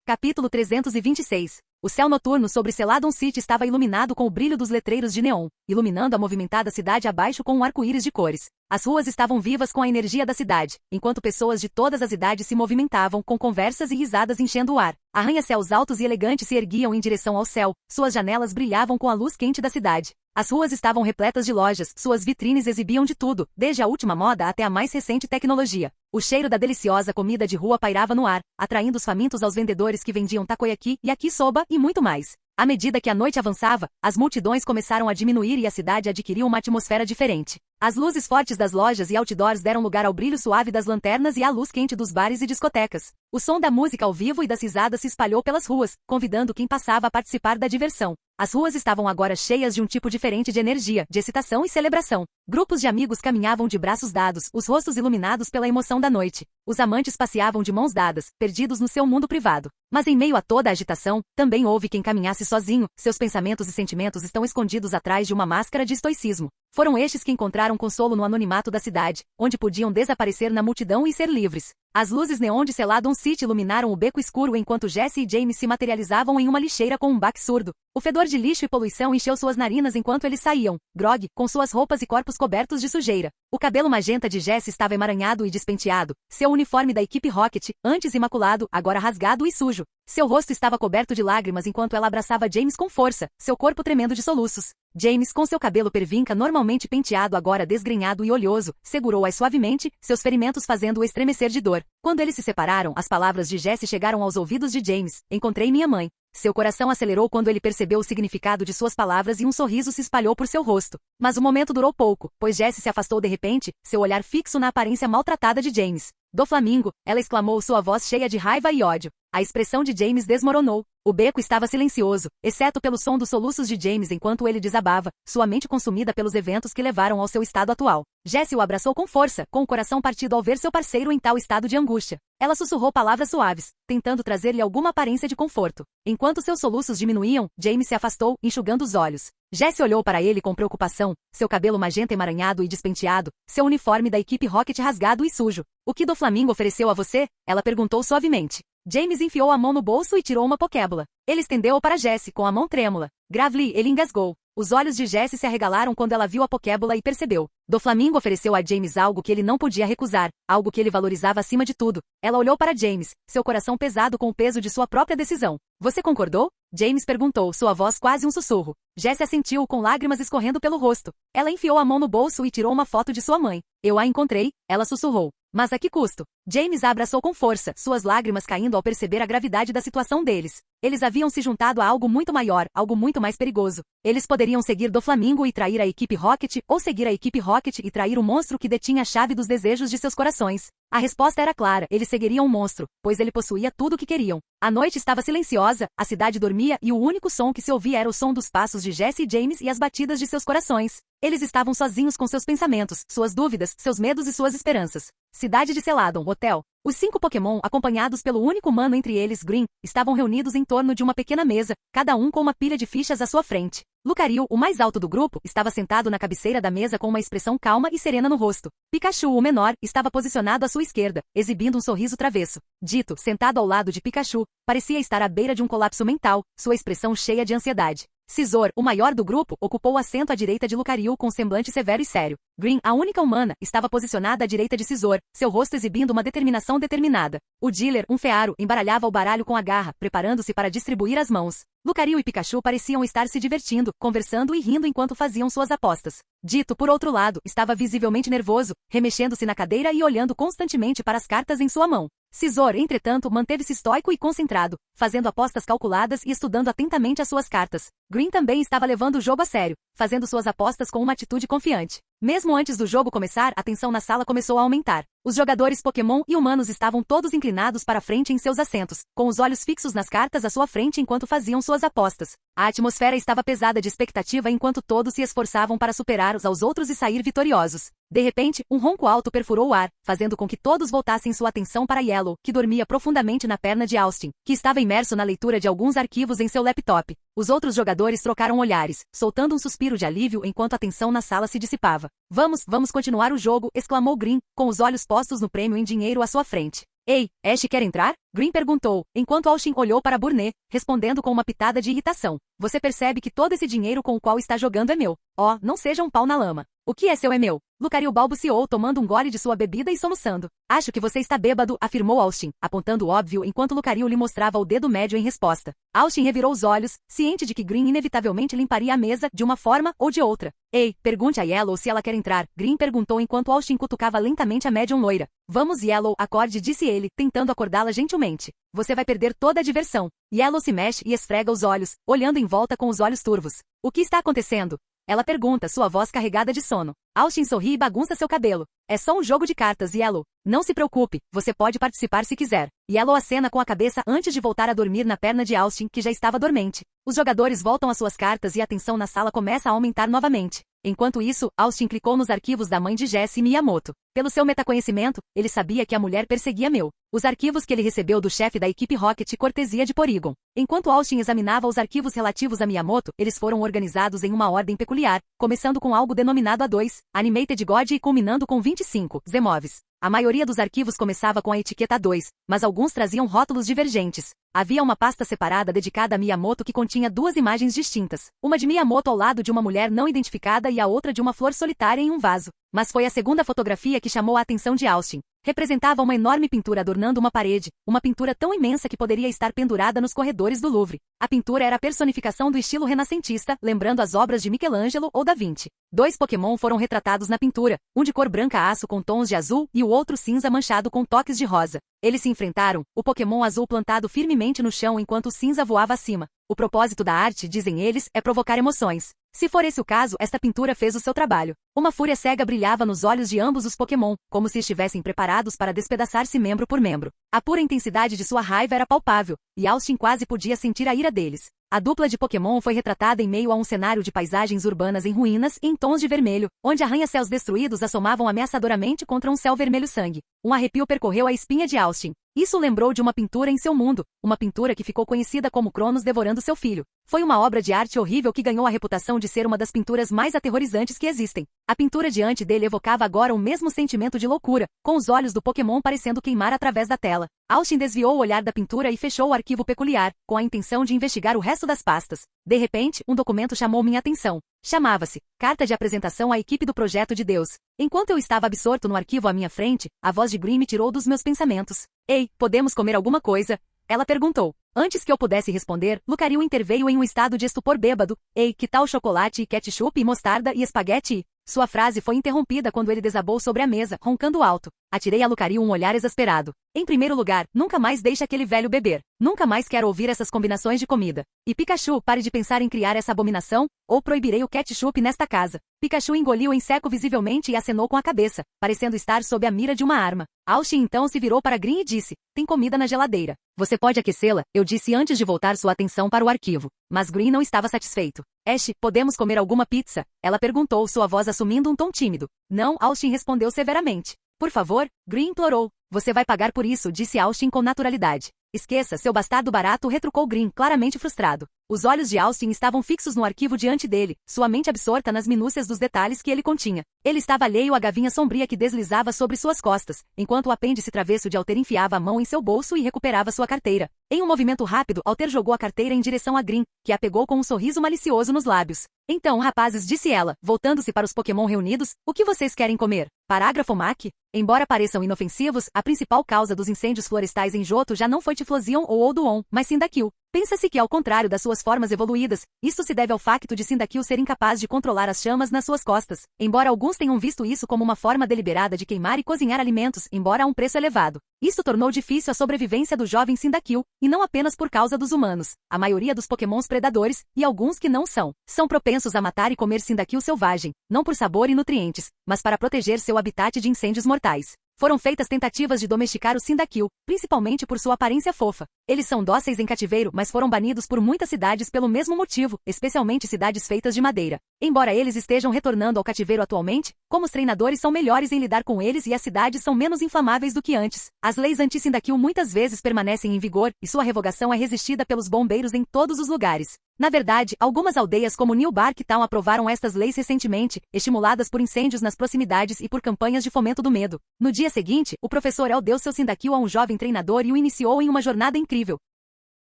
Capítulo 326. O céu noturno sobre Celadon City estava iluminado com o brilho dos letreiros de neon, iluminando a movimentada cidade abaixo com um arco-íris de cores. As ruas estavam vivas com a energia da cidade, enquanto pessoas de todas as idades se movimentavam, com conversas e risadas enchendo o ar. Arranha-céus altos e elegantes se erguiam em direção ao céu, suas janelas brilhavam com a luz quente da cidade. As ruas estavam repletas de lojas, suas vitrines exibiam de tudo, desde a última moda até a mais recente tecnologia. O cheiro da deliciosa comida de rua pairava no ar, atraindo os famintos aos vendedores que vendiam takoyaki, yakisoba e muito mais. À medida que a noite avançava, as multidões começaram a diminuir e a cidade adquiriu uma atmosfera diferente. As luzes fortes das lojas e outdoors deram lugar ao brilho suave das lanternas e à luz quente dos bares e discotecas. O som da música ao vivo e das risadas se espalhou pelas ruas, convidando quem passava a participar da diversão. As ruas estavam agora cheias de um tipo diferente de energia, de excitação e celebração. Grupos de amigos caminhavam de braços dados, os rostos iluminados pela emoção da noite. Os amantes passeavam de mãos dadas, perdidos no seu mundo privado. Mas em meio a toda a agitação, também houve quem caminhasse sozinho, seus pensamentos e sentimentos estão escondidos atrás de uma máscara de estoicismo. Foram estes que encontraram consolo no anonimato da cidade, onde podiam desaparecer na multidão e ser livres. As luzes neon de Celadon City iluminaram o beco escuro enquanto Jesse e James se materializavam em uma lixeira com um baque surdo. O fedor de lixo e poluição encheu suas narinas enquanto eles saíam, grog, com suas roupas e corpos cobertos de sujeira. O cabelo magenta de Jesse estava emaranhado e despenteado, seu uniforme da equipe Rocket, antes imaculado, agora rasgado e sujo. Seu rosto estava coberto de lágrimas enquanto ela abraçava James com força, seu corpo tremendo de soluços. James, com seu cabelo pervinca normalmente penteado agora desgrenhado e oleoso, segurou-a suavemente, seus ferimentos fazendo-o estremecer de dor. Quando eles se separaram, as palavras de Jesse chegaram aos ouvidos de James. Encontrei minha mãe. Seu coração acelerou quando ele percebeu o significado de suas palavras e um sorriso se espalhou por seu rosto. Mas o momento durou pouco, pois Jesse se afastou de repente, seu olhar fixo na aparência maltratada de James. Do Flamingo, ela exclamou, sua voz cheia de raiva e ódio. A expressão de James desmoronou. O beco estava silencioso, exceto pelo som dos soluços de James enquanto ele desabava, sua mente consumida pelos eventos que levaram ao seu estado atual. Jesse o abraçou com força, com o coração partido ao ver seu parceiro em tal estado de angústia. Ela sussurrou palavras suaves, tentando trazer-lhe alguma aparência de conforto. Enquanto seus soluços diminuíam, James se afastou, enxugando os olhos. Jesse olhou para ele com preocupação, seu cabelo magenta emaranhado e despenteado, seu uniforme da equipe Rocket rasgado e sujo. O que do Flamingo ofereceu a você? Ela perguntou suavemente. James enfiou a mão no bolso e tirou uma Pokébola. Ele estendeu-a para Jesse com a mão trêmula. Gravely, ele engasgou. Os olhos de Jesse se arregalaram quando ela viu a Pokébola e percebeu. Do Flamingo ofereceu a James algo que ele não podia recusar, algo que ele valorizava acima de tudo. Ela olhou para James, seu coração pesado com o peso de sua própria decisão. Você concordou? James perguntou, sua voz quase um sussurro. Jessie assentiu com lágrimas escorrendo pelo rosto. Ela enfiou a mão no bolso e tirou uma foto de sua mãe. Eu a encontrei, ela sussurrou. Mas a que custo? James a abraçou com força, suas lágrimas caindo ao perceber a gravidade da situação deles. Eles haviam se juntado a algo muito maior, algo muito mais perigoso. Eles poderiam seguir do Flamingo e trair a equipe Rocket, ou seguir a equipe Rocket e trair o monstro que detinha a chave dos desejos de seus corações. A resposta era clara, eles seguiriam o monstro, pois ele possuía tudo o que queriam. A noite estava silenciosa, a cidade dormia e o único som que se ouvia era o som dos passos de Jessie e James e as batidas de seus corações. Eles estavam sozinhos com seus pensamentos, suas dúvidas, seus medos e suas esperanças. Cidade de Celadon, hotel. Os 5 Pokémon, acompanhados pelo único humano entre eles, Green, estavam reunidos em torno de uma pequena mesa, cada um com uma pilha de fichas à sua frente. Lucario, o mais alto do grupo, estava sentado na cabeceira da mesa com uma expressão calma e serena no rosto. Pikachu, o menor, estava posicionado à sua esquerda, exibindo um sorriso travesso. Ditto, sentado ao lado de Pikachu, parecia estar à beira de um colapso mental, sua expressão cheia de ansiedade. Scizor, o maior do grupo, ocupou o assento à direita de Lucario com semblante severo e sério. Green, a única humana, estava posicionada à direita de Scizor, seu rosto exibindo uma determinação determinada. O dealer, um fearo, embaralhava o baralho com a garra, preparando-se para distribuir as mãos. Lucario e Pikachu pareciam estar se divertindo, conversando e rindo enquanto faziam suas apostas. Ditto, por outro lado, estava visivelmente nervoso, remexendo-se na cadeira e olhando constantemente para as cartas em sua mão. Scizor, entretanto, manteve-se estoico e concentrado, fazendo apostas calculadas e estudando atentamente as suas cartas. Green também estava levando o jogo a sério, fazendo suas apostas com uma atitude confiante. Mesmo antes do jogo começar, a tensão na sala começou a aumentar. Os jogadores Pokémon e humanos estavam todos inclinados para frente em seus assentos, com os olhos fixos nas cartas à sua frente enquanto faziam suas apostas. A atmosfera estava pesada de expectativa enquanto todos se esforçavam para superar uns aos outros e sair vitoriosos. De repente, um ronco alto perfurou o ar, fazendo com que todos voltassem sua atenção para Yellow, que dormia profundamente na perna de Austin, que estava imerso na leitura de alguns arquivos em seu laptop. Os outros jogadores trocaram olhares, soltando um suspiro de alívio enquanto a tensão na sala se dissipava. Vamos continuar o jogo, exclamou Green, com os olhos postos no prêmio em dinheiro à sua frente. Ei, Ash quer entrar? Green perguntou, enquanto Austin olhou para Burnet, respondendo com uma pitada de irritação. Você percebe que todo esse dinheiro com o qual está jogando é meu. Oh, não seja um pau na lama. O que é seu é meu. Lucario balbuciou tomando um gole de sua bebida e soluçando. Acho que você está bêbado, afirmou Austin, apontando o óbvio enquanto Lucario lhe mostrava o dedo médio em resposta. Austin revirou os olhos, ciente de que Green inevitavelmente limparia a mesa de uma forma ou de outra. Ei, pergunte a Yellow se ela quer entrar, Green perguntou enquanto Austin cutucava lentamente a médium loira. Vamos Yellow, acorde, disse ele, tentando acordá-la gentilmente. Você vai perder toda a diversão. Yellow se mexe e esfrega os olhos, olhando em volta com os olhos turvos. O que está acontecendo? Ela pergunta, sua voz carregada de sono. Austin sorri e bagunça seu cabelo. É só um jogo de cartas, Yellow. Não se preocupe, você pode participar se quiser. Yellow acena com a cabeça antes de voltar a dormir na perna de Austin, que já estava dormente. Os jogadores voltam às suas cartas e a tensão na sala começa a aumentar novamente. Enquanto isso, Austin clicou nos arquivos da mãe de Jessie Miyamoto. Pelo seu metaconhecimento, ele sabia que a mulher perseguia Mel. Os arquivos que ele recebeu do chefe da equipe Rocket cortesia de Porygon. Enquanto Austin examinava os arquivos relativos a Miyamoto, eles foram organizados em uma ordem peculiar, começando com algo denominado A2, Animated God e culminando com 25, Zemoves. A maioria dos arquivos começava com a etiqueta A2, mas alguns traziam rótulos divergentes. Havia uma pasta separada dedicada a Miyamoto que continha 2 imagens distintas, uma de Miyamoto ao lado de uma mulher não identificada e a outra de uma flor solitária em um vaso. Mas foi a segunda fotografia que chamou a atenção de Austin. Representava uma enorme pintura adornando uma parede, uma pintura tão imensa que poderia estar pendurada nos corredores do Louvre. A pintura era a personificação do estilo renascentista, lembrando as obras de Michelangelo ou Da Vinci. 2 Pokémon foram retratados na pintura, um de cor branca aço com tons de azul e o outro cinza manchado com toques de rosa. Eles se enfrentaram, o Pokémon azul plantado firmemente no chão enquanto o cinza voava acima. O propósito da arte, dizem eles, é provocar emoções. Se for esse o caso, esta pintura fez o seu trabalho. Uma fúria cega brilhava nos olhos de ambos os Pokémon, como se estivessem preparados para despedaçar-se membro por membro. A pura intensidade de sua raiva era palpável, e Austin quase podia sentir a ira deles. A dupla de Pokémon foi retratada em meio a um cenário de paisagens urbanas em ruínas e em tons de vermelho, onde arranha-céus destruídos assomavam ameaçadoramente contra um céu vermelho sangue. Um arrepio percorreu a espinha de Austin. Isso o lembrou de uma pintura em seu mundo, uma pintura que ficou conhecida como Cronos devorando seu filho. Foi uma obra de arte horrível que ganhou a reputação de ser uma das pinturas mais aterrorizantes que existem. A pintura diante dele evocava agora o mesmo sentimento de loucura, com os olhos do Pokémon parecendo queimar através da tela. Austin desviou o olhar da pintura e fechou o arquivo peculiar, com a intenção de investigar o resto das pastas. De repente, um documento chamou minha atenção. Chamava-se Carta de Apresentação à Equipe do Projeto de Deus. Enquanto eu estava absorto no arquivo à minha frente, a voz de Green me tirou dos meus pensamentos. Ei, podemos comer alguma coisa? Ela perguntou. Antes que eu pudesse responder, Lucario interveio em um estado de estupor bêbado. Ei, que tal chocolate e ketchup e mostarda e espaguete? Sua frase foi interrompida quando ele desabou sobre a mesa, roncando alto. Atirei a Lucario um olhar exasperado. Em primeiro lugar, nunca mais deixe aquele velho beber. Nunca mais quero ouvir essas combinações de comida. E Pikachu, pare de pensar em criar essa abominação, ou proibirei o ketchup nesta casa. Pikachu engoliu em seco visivelmente e acenou com a cabeça, parecendo estar sob a mira de uma arma. Austin então se virou para Green e disse, tem comida na geladeira. Você pode aquecê-la, eu disse antes de voltar sua atenção para o arquivo. Mas Green não estava satisfeito. Ash, podemos comer alguma pizza? Ela perguntou, sua voz assumindo um tom tímido. Não, Austin respondeu severamente. Por favor, Green implorou. Você vai pagar por isso, disse Austin com naturalidade. Esqueça, seu bastardo barato, retrucou Green, claramente frustrado. Os olhos de Austin estavam fixos no arquivo diante dele, sua mente absorta nas minúcias dos detalhes que ele continha. Ele estava alheio à gavinha sombria que deslizava sobre suas costas, enquanto o apêndice travesso de Alter enfiava a mão em seu bolso e recuperava sua carteira. Em um movimento rápido, Alter jogou a carteira em direção a Green, que a pegou com um sorriso malicioso nos lábios. Então, rapazes, disse ela, voltando-se para os Pokémon reunidos, o que vocês querem comer? Parágrafo Mac? Embora pareçam inofensivos, a principal causa dos incêndios florestais em Johto já não foi Tiflosium ou Odoon, mas Cyndaquil. Pensa-se que, ao contrário das suas formas evoluídas, isto se deve ao facto de Cyndaquil ser incapaz de controlar as chamas nas suas costas, embora alguns tenham visto isso como uma forma deliberada de queimar e cozinhar alimentos, embora a um preço elevado. Isso tornou difícil a sobrevivência do jovem Cyndaquil, e não apenas por causa dos humanos. A maioria dos Pokémons predadores, e alguns que não são propensos a matar e comer Cyndaquil selvagem, não por sabor e nutrientes, mas para proteger seu habitat de incêndios mortais. Foram feitas tentativas de domesticar o Cyndaquil, principalmente por sua aparência fofa. Eles são dóceis em cativeiro, mas foram banidos por muitas cidades pelo mesmo motivo, especialmente cidades feitas de madeira. Embora eles estejam retornando ao cativeiro atualmente, como os treinadores são melhores em lidar com eles e as cidades são menos inflamáveis do que antes, as leis anti-Cyndaquil muitas vezes permanecem em vigor, e sua revogação é resistida pelos bombeiros em todos os lugares. Na verdade, algumas aldeias como New Barktown aprovaram estas leis recentemente, estimuladas por incêndios nas proximidades e por campanhas de fomento do medo. No dia seguinte, o professor El deu seu Cyndaquil a um jovem treinador e o iniciou em uma jornada incrível.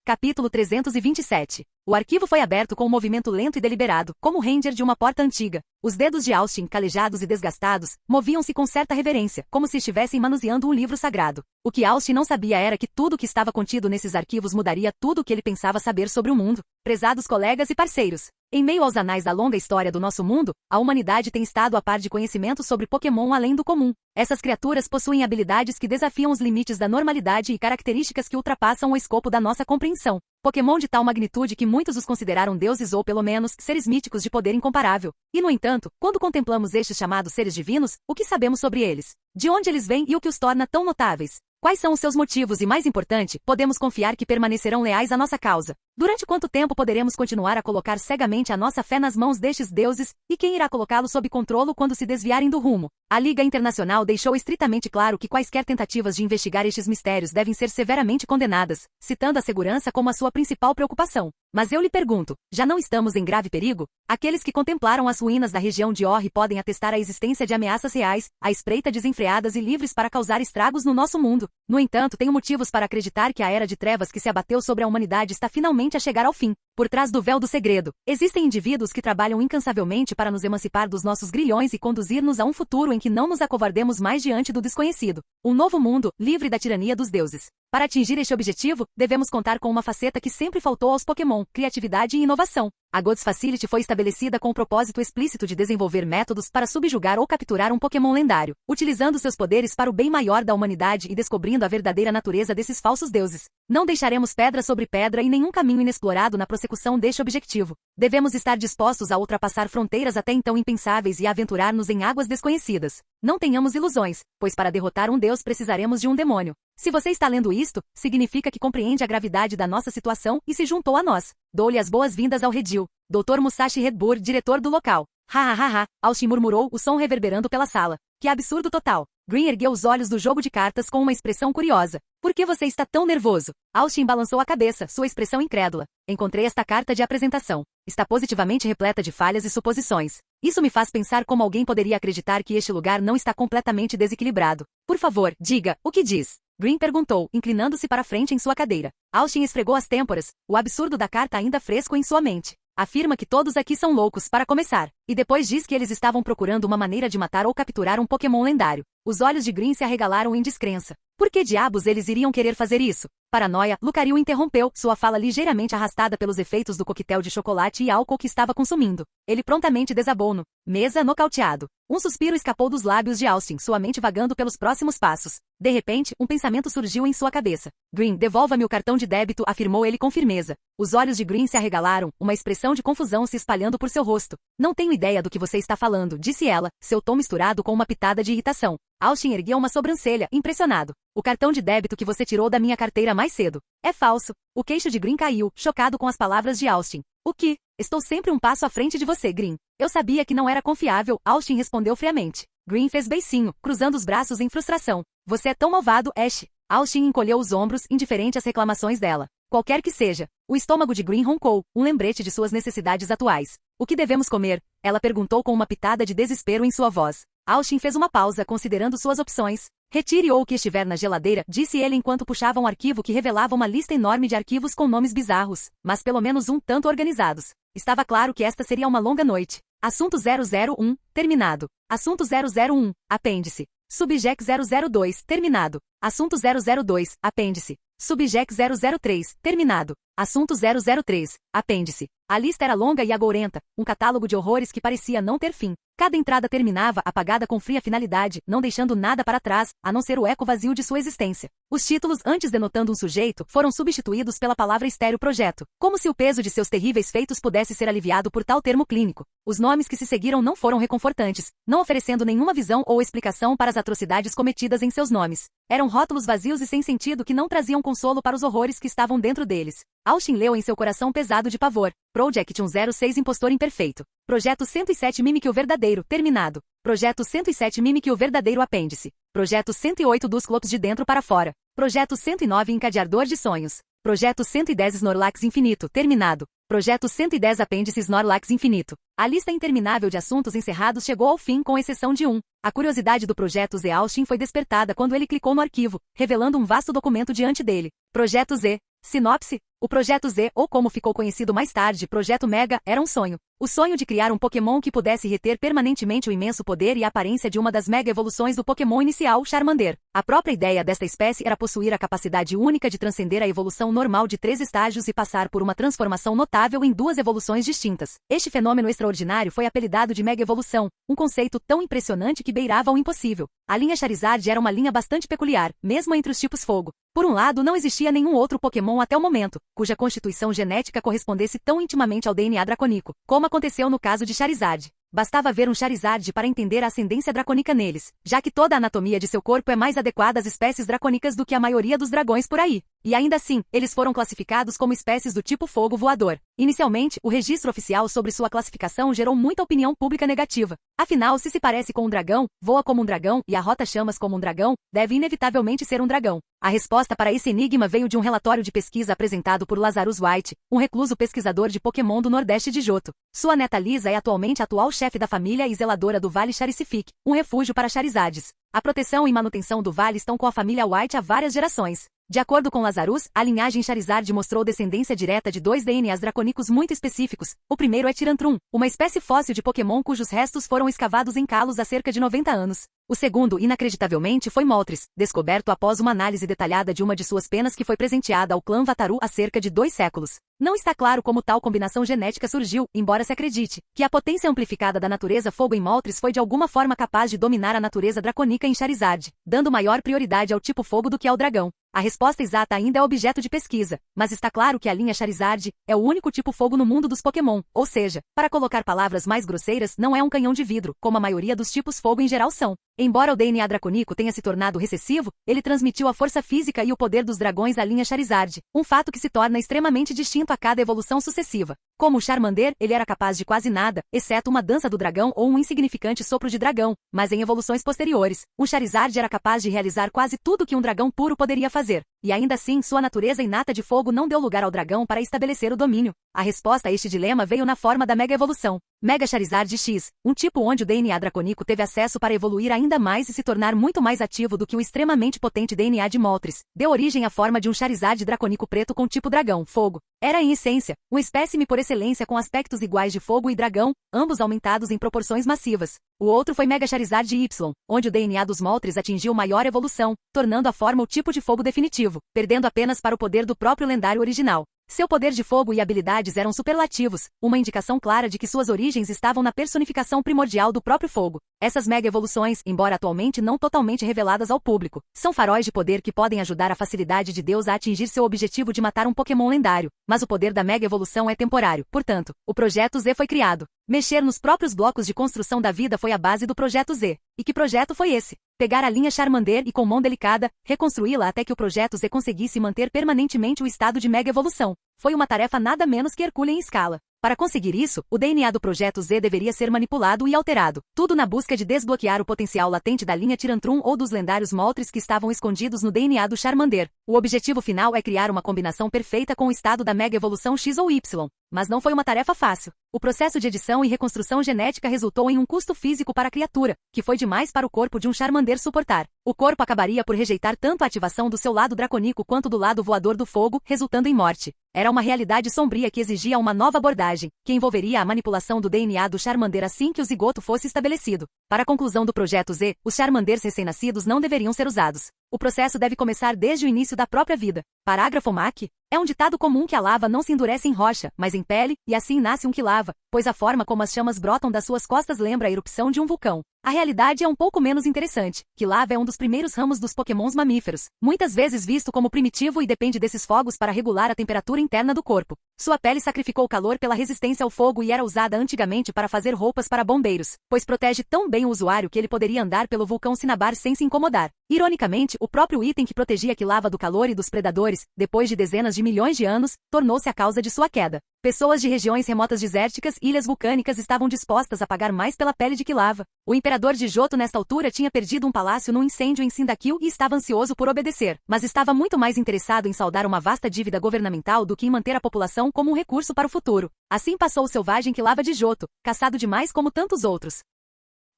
Capítulo 327. O arquivo foi aberto com um movimento lento e deliberado, como o ranger de uma porta antiga. Os dedos de Austin, calejados e desgastados, moviam-se com certa reverência, como se estivessem manuseando um livro sagrado. O que Austin não sabia era que tudo o que estava contido nesses arquivos mudaria tudo o que ele pensava saber sobre o mundo. Prezados colegas e parceiros, em meio aos anais da longa história do nosso mundo, a humanidade tem estado a par de conhecimentos sobre Pokémon além do comum. Essas criaturas possuem habilidades que desafiam os limites da normalidade e características que ultrapassam o escopo da nossa compreensão. Pokémon de tal magnitude que muitos os consideraram deuses ou, pelo menos, seres míticos de poder incomparável. E, no entanto, quando contemplamos estes chamados seres divinos, o que sabemos sobre eles? De onde eles vêm e o que os torna tão notáveis? Quais são os seus motivos e, mais importante, podemos confiar que permanecerão leais à nossa causa? Durante quanto tempo poderemos continuar a colocar cegamente a nossa fé nas mãos destes deuses, e quem irá colocá-los sob controlo quando se desviarem do rumo? A Liga Internacional deixou estritamente claro que quaisquer tentativas de investigar estes mistérios devem ser severamente condenadas, citando a segurança como a sua principal preocupação. Mas eu lhe pergunto, já não estamos em grave perigo? Aqueles que contemplaram as ruínas da região de Orre podem atestar a existência de ameaças reais, à espreita desenfreadas e livres para causar estragos no nosso mundo. No entanto, tenho motivos para acreditar que a era de trevas que se abateu sobre a humanidade está finalmente a chegar ao fim. Por trás do véu do segredo, existem indivíduos que trabalham incansavelmente para nos emancipar dos nossos grilhões e conduzir-nos a um futuro em que não nos acovardemos mais diante do desconhecido. Um novo mundo, livre da tirania dos deuses. Para atingir este objetivo, devemos contar com uma faceta que sempre faltou aos Pokémon: criatividade e inovação. A Gods Facility foi estabelecida com o propósito explícito de desenvolver métodos para subjugar ou capturar um Pokémon lendário, utilizando seus poderes para o bem maior da humanidade e descobrindo a verdadeira natureza desses falsos deuses. Não deixaremos pedra sobre pedra e nenhum caminho inexplorado na prossecução deste objetivo. Devemos estar dispostos a ultrapassar fronteiras até então impensáveis e a aventurar-nos em águas desconhecidas. Não tenhamos ilusões, pois para derrotar um deus precisaremos de um demônio. Se você está lendo isto, significa que compreende a gravidade da nossa situação e se juntou a nós. Dou-lhe as boas-vindas ao redil. Dr. Musashi Redbur, diretor do local. Ha. Austin murmurou, o som reverberando pela sala. Que absurdo total. Green ergueu os olhos do jogo de cartas com uma expressão curiosa. Por que você está tão nervoso? Austin balançou a cabeça, sua expressão incrédula. Encontrei esta carta de apresentação. Está positivamente repleta de falhas e suposições. Isso me faz pensar como alguém poderia acreditar que este lugar não está completamente desequilibrado. Por favor, diga, o que diz? Green perguntou, inclinando-se para frente em sua cadeira. Austin esfregou as têmporas, o absurdo da carta ainda fresco em sua mente. Afirma que todos aqui são loucos, para começar. E depois diz que eles estavam procurando uma maneira de matar ou capturar um Pokémon lendário. Os olhos de Green se arregalaram em descrença. Por que diabos eles iriam querer fazer isso? paranoia, Lucario o interrompeu, sua fala ligeiramente arrastada pelos efeitos do coquetel de chocolate e álcool que estava consumindo. Ele prontamente desabou no mesa, nocauteado. Um suspiro escapou dos lábios de Austin, sua mente vagando pelos próximos passos. De repente, um pensamento surgiu em sua cabeça. Green, devolva-me o cartão de débito, afirmou ele com firmeza. Os olhos de Green se arregalaram, uma expressão de confusão se espalhando por seu rosto. Não tenho ideia do que você está falando, disse ela, seu tom misturado com uma pitada de irritação. Austin ergueu uma sobrancelha, impressionado. O cartão de débito que você tirou da minha carteira mais cedo. É falso. O queixo de Green caiu, chocado com as palavras de Austin. O que? Estou sempre um passo à frente de você, Green. Eu sabia que não era confiável, Austin respondeu friamente. Green fez beicinho, cruzando os braços em frustração. Você é tão malvado, Ash. Austin encolheu os ombros, indiferente às reclamações dela. Qualquer que seja. O estômago de Green roncou, um lembrete de suas necessidades atuais. O que devemos comer? Ela perguntou com uma pitada de desespero em sua voz. Austin fez uma pausa, considerando suas opções. Retire ou o que estiver na geladeira, disse ele enquanto puxava um arquivo que revelava uma lista enorme de arquivos com nomes bizarros, mas pelo menos um tanto organizados. Estava claro que esta seria uma longa noite. Assunto 001, terminado. Assunto 001, apêndice. Subject 002, terminado. Assunto 002, apêndice. Subject 003, terminado. Assunto 003, apêndice. A lista era longa e agourenta, um catálogo de horrores que parecia não ter fim. Cada entrada terminava apagada com fria finalidade, não deixando nada para trás, a não ser o eco vazio de sua existência. Os títulos, antes denotando um sujeito, foram substituídos pela palavra estéreo projeto, como se o peso de seus terríveis feitos pudesse ser aliviado por tal termo clínico. Os nomes que se seguiram não foram reconfortantes, não oferecendo nenhuma visão ou explicação para as atrocidades cometidas em seus nomes. Eram rótulos vazios e sem sentido que não traziam consolo para os horrores que estavam dentro deles. Austin leu em seu coração pesado de pavor. Project 106 Impostor Imperfeito. Projeto 107 Mimic o Verdadeiro, terminado. Projeto 107 Mimic o Verdadeiro Apêndice. Projeto 108 Dos Clopes de Dentro para Fora. Projeto 109 Encadeador de Sonhos. Projeto 110 Snorlax Infinito, terminado. Projeto 110 Apêndice Snorlax Infinito. A lista interminável de assuntos encerrados chegou ao fim com exceção de um. A curiosidade do Projeto Z Austin foi despertada quando ele clicou no arquivo, revelando um vasto documento diante dele. Projeto Z. Sinopse. O Projeto Z, ou como ficou conhecido mais tarde, Projeto Mega, era um sonho. O sonho de criar um Pokémon que pudesse reter permanentemente o imenso poder e a aparência de uma das mega evoluções do Pokémon inicial, Charmander. A própria ideia desta espécie era possuir a capacidade única de transcender a evolução normal de 3 estágios e passar por uma transformação notável em 2 evoluções distintas. Este fenômeno extraordinário foi apelidado de Mega Evolução, um conceito tão impressionante que beirava o impossível. A linha Charizard era uma linha bastante peculiar, mesmo entre os tipos fogo. Por um lado, não existia nenhum outro Pokémon até o momento, cuja constituição genética correspondesse tão intimamente ao DNA dracônico, como aconteceu no caso de Charizard. Bastava ver um Charizard para entender a ascendência dracônica neles, já que toda a anatomia de seu corpo é mais adequada às espécies dracônicas do que a maioria dos dragões por aí. E ainda assim, eles foram classificados como espécies do tipo fogo voador. Inicialmente, o registro oficial sobre sua classificação gerou muita opinião pública negativa. Afinal, se parece com um dragão, voa como um dragão e arrota chamas como um dragão, deve inevitavelmente ser um dragão. A resposta para esse enigma veio de um relatório de pesquisa apresentado por Lazarus White, um recluso pesquisador de Pokémon do Nordeste de Johto. Sua neta Lisa é atualmente a atual chefe da família e zeladora do Vale Charicific, um refúgio para Charizards. A proteção e manutenção do vale estão com a família White há várias gerações. De acordo com Lazarus, a linhagem Charizard mostrou descendência direta de 2 DNAs dracônicos muito específicos. O primeiro é Tyrantrum, uma espécie fóssil de Pokémon cujos restos foram escavados em Kalos há cerca de 90 anos. O segundo, inacreditavelmente, foi Moltres, descoberto após uma análise detalhada de uma de suas penas que foi presenteada ao clã Vataru há cerca de 2 séculos. Não está claro como tal combinação genética surgiu, embora se acredite que a potência amplificada da natureza fogo em Moltres foi de alguma forma capaz de dominar a natureza dracônica em Charizard, dando maior prioridade ao tipo fogo do que ao dragão. A resposta exata ainda é objeto de pesquisa, mas está claro que a linha Charizard é o único tipo fogo no mundo dos Pokémon, ou seja, para colocar palavras mais grosseiras, não é um canhão de vidro, como a maioria dos tipos fogo em geral são. Embora o DNA dracônico tenha se tornado recessivo, ele transmitiu a força física e o poder dos dragões à linha Charizard, um fato que se torna extremamente distinto a cada evolução sucessiva. Como o Charmander, ele era capaz de quase nada, exceto uma dança do dragão ou um insignificante sopro de dragão, mas em evoluções posteriores, o Charizard era capaz de realizar quase tudo que um dragão puro poderia fazer, e ainda assim sua natureza inata de fogo não deu lugar ao dragão para estabelecer o domínio. A resposta a este dilema veio na forma da Mega Evolução. Mega Charizard X, um tipo onde o DNA dracônico teve acesso para evoluir ainda mais e se tornar muito mais ativo do que o extremamente potente DNA de Moltres, deu origem à forma de um Charizard dracônico preto com tipo dragão, fogo. Era em essência, um espécime por excelência com aspectos iguais de fogo e dragão, ambos aumentados em proporções massivas. O outro foi Mega Charizard Y, onde o DNA dos Moltres atingiu maior evolução, tornando a forma o tipo de fogo definitivo, perdendo apenas para o poder do próprio lendário original. Seu poder de fogo e habilidades eram superlativos, uma indicação clara de que suas origens estavam na personificação primordial do próprio fogo. Essas mega evoluções, embora atualmente não totalmente reveladas ao público, são faróis de poder que podem ajudar a facilidade de Deus a atingir seu objetivo de matar um Pokémon lendário, mas o poder da mega evolução é temporário, portanto, o Projeto Z foi criado. Mexer nos próprios blocos de construção da vida foi a base do Projeto Z. E que projeto foi esse? Pegar a linha Charmander e com mão delicada, reconstruí-la até que o Projeto Z conseguisse manter permanentemente o estado de mega evolução. Foi uma tarefa nada menos que hercúlea em escala. Para conseguir isso, o DNA do Projeto Z deveria ser manipulado e alterado, tudo na busca de desbloquear o potencial latente da linha Tyrantrum ou dos lendários Moltres que estavam escondidos no DNA do Charmander. O objetivo final é criar uma combinação perfeita com o estado da Mega Evolução X ou Y. Mas não foi uma tarefa fácil. O processo de edição e reconstrução genética resultou em um custo físico para a criatura, que foi demais para o corpo de um Charmander suportar. O corpo acabaria por rejeitar tanto a ativação do seu lado dracônico quanto do lado voador do fogo, resultando em morte. Era uma realidade sombria que exigia uma nova abordagem, que envolveria a manipulação do DNA do Charmander assim que o zigoto fosse estabelecido. Para a conclusão do Projeto Z, os Charmanders recém-nascidos não deveriam ser usados. O processo deve começar desde o início da própria vida. Parágrafo MAC. É um ditado comum que a lava não se endurece em rocha, mas em pele, e assim nasce um que lava, pois a forma como as chamas brotam das suas costas lembra a erupção de um vulcão. A realidade é um pouco menos interessante. Quilava é um dos primeiros ramos dos pokémons mamíferos, muitas vezes visto como primitivo e depende desses fogos para regular a temperatura interna do corpo. Sua pele sacrificou o calor pela resistência ao fogo e era usada antigamente para fazer roupas para bombeiros, pois protege tão bem o usuário que ele poderia andar pelo vulcão Cinnabar sem se incomodar. Ironicamente, o próprio item que protegia Quilava do calor e dos predadores, depois de dezenas de milhões de anos, tornou-se a causa de sua queda. Pessoas de regiões remotas desérticas e ilhas vulcânicas estavam dispostas a pagar mais pela pele de Quilava. O imperador de Johto nesta altura tinha perdido um palácio num incêndio em Sindacuil e estava ansioso por obedecer, mas estava muito mais interessado em saldar uma vasta dívida governamental do que em manter a população como um recurso para o futuro. Assim passou o selvagem Quilava de Johto, caçado demais como tantos outros.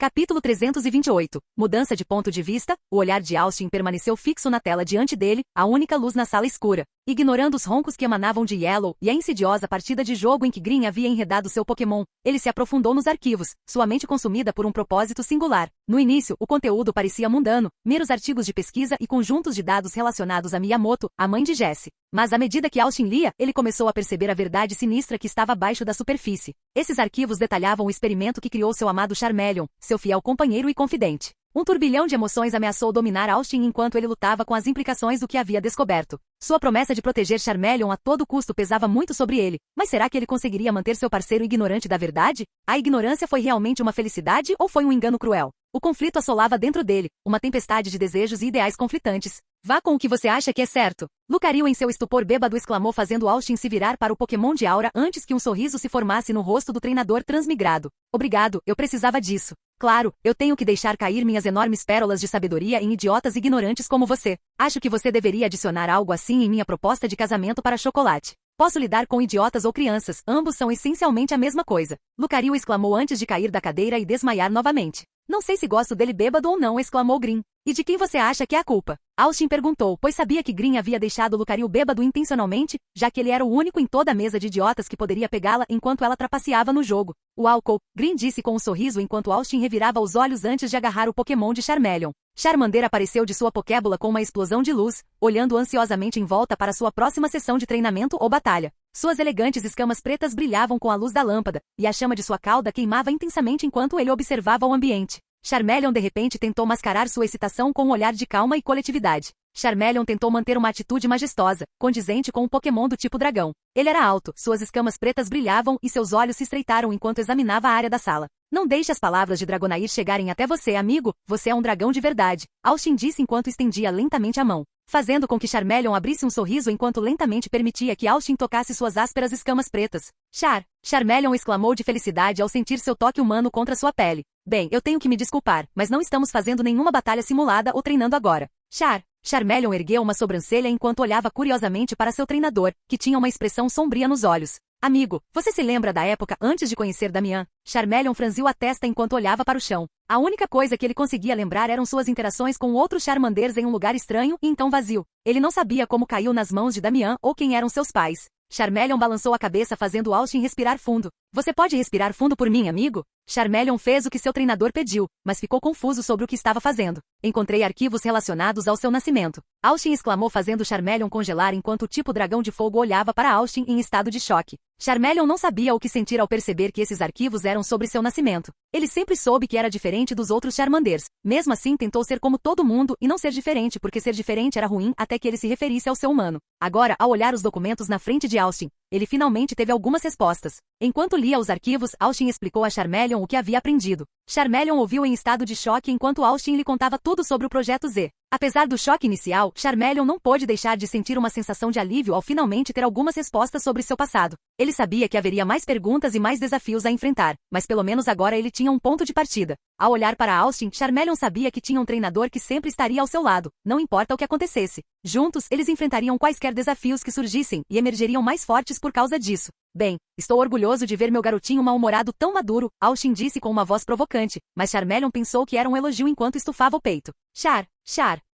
Capítulo 328. Mudança de ponto de vista. O olhar de Austin permaneceu fixo na tela diante dele, a única luz na sala escura. Ignorando os roncos que emanavam de Yellow e a insidiosa partida de jogo em que Green havia enredado seu Pokémon, ele se aprofundou nos arquivos, sua mente consumida por um propósito singular. No início, o conteúdo parecia mundano, meros artigos de pesquisa e conjuntos de dados relacionados a Miyamoto, a mãe de Jessie. Mas à medida que Austin lia, ele começou a perceber a verdade sinistra que estava abaixo da superfície. Esses arquivos detalhavam o experimento que criou seu amado Charmeleon, seu fiel companheiro e confidente. Um turbilhão de emoções ameaçou dominar Austin enquanto ele lutava com as implicações do que havia descoberto. Sua promessa de proteger Charmeleon a todo custo pesava muito sobre ele, mas será que ele conseguiria manter seu parceiro ignorante da verdade? A ignorância foi realmente uma felicidade ou foi um engano cruel? O conflito assolava dentro dele, uma tempestade de desejos e ideais conflitantes. Vá com o que você acha que é certo. Lucario em seu estupor bêbado exclamou fazendo Austin se virar para o Pokémon de Aura antes que um sorriso se formasse no rosto do treinador transmigrado. Obrigado, eu precisava disso. Claro, eu tenho que deixar cair minhas enormes pérolas de sabedoria em idiotas ignorantes como você. Acho que você deveria adicionar algo assim em minha proposta de casamento para chocolate. Posso lidar com idiotas ou crianças, ambos são essencialmente a mesma coisa. Lucario exclamou antes de cair da cadeira e desmaiar novamente. Não sei se gosto dele bêbado ou não, exclamou Green. E de quem você acha que é a culpa? Austin perguntou, pois sabia que Green havia deixado Lucario bêbado intencionalmente, já que ele era o único em toda a mesa de idiotas que poderia pegá-la enquanto ela trapaceava no jogo. O álcool, Green disse com um sorriso enquanto Austin revirava os olhos antes de agarrar o Pokémon de Charmeleon. Charmander apareceu de sua Pokébola com uma explosão de luz, olhando ansiosamente em volta para sua próxima sessão de treinamento ou batalha. Suas elegantes escamas pretas brilhavam com a luz da lâmpada, e a chama de sua cauda queimava intensamente enquanto ele observava o ambiente. Charmeleon de repente tentou mascarar sua excitação com um olhar de calma e coletividade. Charmeleon tentou manter uma atitude majestosa, condizente com um Pokémon do tipo dragão. Ele era alto, suas escamas pretas brilhavam e seus olhos se estreitaram enquanto examinava a área da sala. Não deixe as palavras de Dragonair chegarem até você, amigo, você é um dragão de verdade, Austin disse enquanto estendia lentamente a mão, fazendo com que Charmeleon abrisse um sorriso enquanto lentamente permitia que Austin tocasse suas ásperas escamas pretas. Charmeleon exclamou de felicidade ao sentir seu toque humano contra sua pele. Bem, eu tenho que me desculpar, mas não estamos fazendo nenhuma batalha simulada ou treinando agora. Charmeleon ergueu uma sobrancelha enquanto olhava curiosamente para seu treinador, que tinha uma expressão sombria nos olhos. Amigo, você se lembra da época antes de conhecer Damian? Charmeleon franziu a testa enquanto olhava para o chão. A única coisa que ele conseguia lembrar eram suas interações com outros Charmanders em um lugar estranho e então vazio. Ele não sabia como caiu nas mãos de Damian ou quem eram seus pais. Charmeleon balançou a cabeça fazendo Austin respirar fundo. Você pode respirar fundo por mim, amigo? Charmeleon fez o que seu treinador pediu, mas ficou confuso sobre o que estava fazendo. Encontrei arquivos relacionados ao seu nascimento. Austin exclamou fazendo Charmeleon congelar enquanto o tipo dragão de fogo olhava para Austin em estado de choque. Charmeleon não sabia o que sentir ao perceber que esses arquivos eram sobre seu nascimento. Ele sempre soube que era diferente dos outros Charmanders. Mesmo assim tentou ser como todo mundo e não ser diferente porque ser diferente era ruim até que ele se referisse ao seu humano. Agora, ao olhar os documentos na frente de Austin, ele finalmente teve algumas respostas. Enquanto lia os arquivos, Austin explicou a Charmeleon o que havia aprendido. Charmeleon ouviu em estado de choque enquanto Austin lhe contava tudo sobre o Projeto Z. Apesar do choque inicial, Charmeleon não pôde deixar de sentir uma sensação de alívio ao finalmente ter algumas respostas sobre seu passado. Ele sabia que haveria mais perguntas e mais desafios a enfrentar, mas pelo menos agora ele tinha um ponto de partida. Ao olhar para Austin, Charmeleon sabia que tinha um treinador que sempre estaria ao seu lado, não importa o que acontecesse. Juntos, eles enfrentariam quaisquer desafios que surgissem e emergeriam mais fortes por causa disso. Bem, estou orgulhoso de ver meu garotinho mal-humorado tão maduro, Austin disse com uma voz provocante, mas Charmeleon pensou que era um elogio enquanto estufava o peito.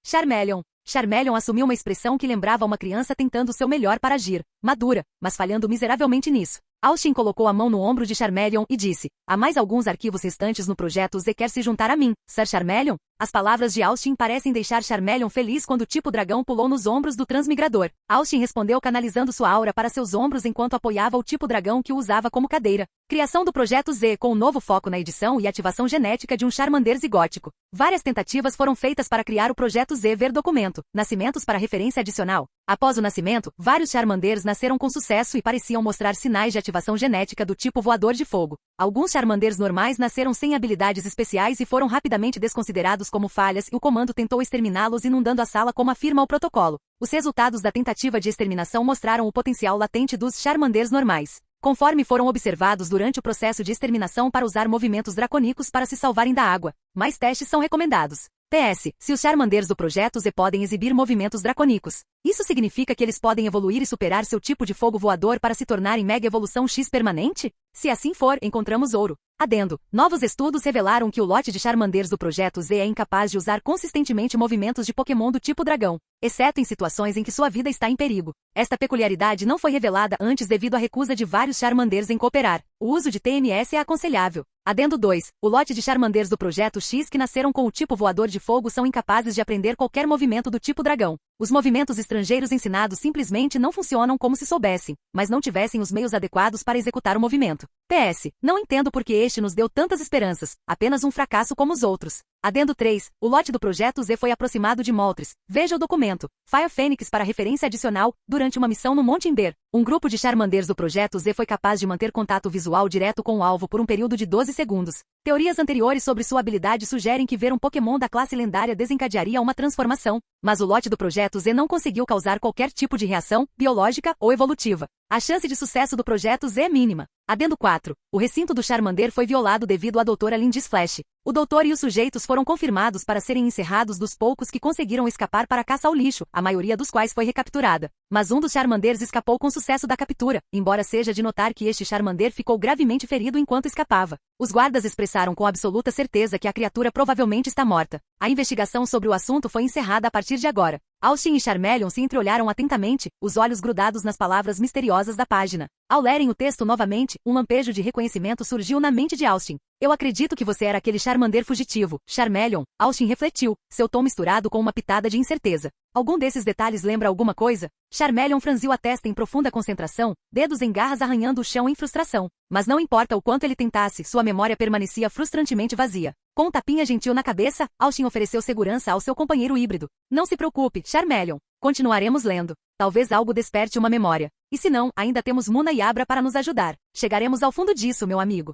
Charmeleon. Charmeleon assumiu uma expressão que lembrava uma criança tentando seu melhor para agir, madura, mas falhando miseravelmente nisso. Austin colocou a mão no ombro de Charmeleon e disse, há mais alguns arquivos restantes no Projeto Z. Quer se juntar a mim, Sir Charmeleon? As palavras de Austin parecem deixar Charmeleon feliz quando o tipo dragão pulou nos ombros do transmigrador. Austin respondeu canalizando sua aura para seus ombros enquanto apoiava o tipo dragão que o usava como cadeira. Criação do Projeto Z com um novo foco na edição e ativação genética de um Charmander zigótico. Várias tentativas foram feitas para criar o Projeto Z. Ver documento. Nascimentos para referência adicional. Após o nascimento, vários Charmanders nasceram com sucesso e pareciam mostrar sinais de ativação genética do tipo voador de fogo. Alguns Charmanders normais nasceram sem habilidades especiais e foram rapidamente desconsiderados como falhas e o comando tentou exterminá-los inundando a sala como afirma o protocolo. Os resultados da tentativa de exterminação mostraram o potencial latente dos Charmanders normais. Conforme foram observados durante o processo de exterminação para usar movimentos dracônicos para se salvarem da água, mais testes são recomendados. PS, se os Charmanders do Projeto Z podem exibir movimentos dracônicos, isso significa que eles podem evoluir e superar seu tipo de fogo voador para se tornarem Mega Evolução X permanente? Se assim for, encontramos ouro. Adendo, novos estudos revelaram que o lote de Charmanders do Projeto Z é incapaz de usar consistentemente movimentos de Pokémon do tipo dragão, exceto em situações em que sua vida está em perigo. Esta peculiaridade não foi revelada antes devido à recusa de vários Charmanders em cooperar. O uso de TMS é aconselhável. Adendo 2. O lote de Charmanders do Projeto X que nasceram com o tipo voador de fogo são incapazes de aprender qualquer movimento do tipo dragão. Os movimentos estrangeiros ensinados simplesmente não funcionam como se soubessem, mas não tivessem os meios adequados para executar o movimento. PS. Não entendo por que este nos deu tantas esperanças, apenas um fracasso como os outros. Adendo 3. O lote do Projeto Z foi aproximado de Moltres. Veja o documento. Fire Fênix para referência adicional, durante uma missão no Monte Ember. Um grupo de Charmanders do Projeto Z foi capaz de manter contato visual direto com o alvo por um período de 12 segundos. Teorias anteriores sobre sua habilidade sugerem que ver um Pokémon da classe lendária desencadearia uma transformação, mas o lote do Projeto Z não conseguiu causar qualquer tipo de reação, biológica ou evolutiva. A chance de sucesso do Projeto Z é mínima. Adendo 4. O recinto do Charmander foi violado devido à doutora Lindis Flash. O doutor e os sujeitos foram confirmados para serem encerrados dos poucos que conseguiram escapar para a caça ao lixo, a maioria dos quais foi recapturada. Mas um dos Charmanders escapou com sucesso da captura, embora seja de notar que este Charmander ficou gravemente ferido enquanto escapava. Os guardas expressaram com absoluta certeza que a criatura provavelmente está morta. A investigação sobre o assunto foi encerrada a partir de agora. Austin e Charmeleon se entreolharam atentamente, os olhos grudados nas palavras misteriosas da página. Ao lerem o texto novamente, um lampejo de reconhecimento surgiu na mente de Austin. Eu acredito que você era aquele Charmander fugitivo, Charmeleon. Austin refletiu, seu tom misturado com uma pitada de incerteza. Algum desses detalhes lembra alguma coisa? Charmeleon franziu a testa em profunda concentração, dedos em garras arranhando o chão em frustração. Mas não importa o quanto ele tentasse, sua memória permanecia frustrantemente vazia. Com um tapinha gentil na cabeça, Austin ofereceu segurança ao seu companheiro híbrido. Não se preocupe, Charmeleon. Continuaremos lendo. Talvez algo desperte uma memória. E se não, ainda temos Muna e Abra para nos ajudar. Chegaremos ao fundo disso, meu amigo.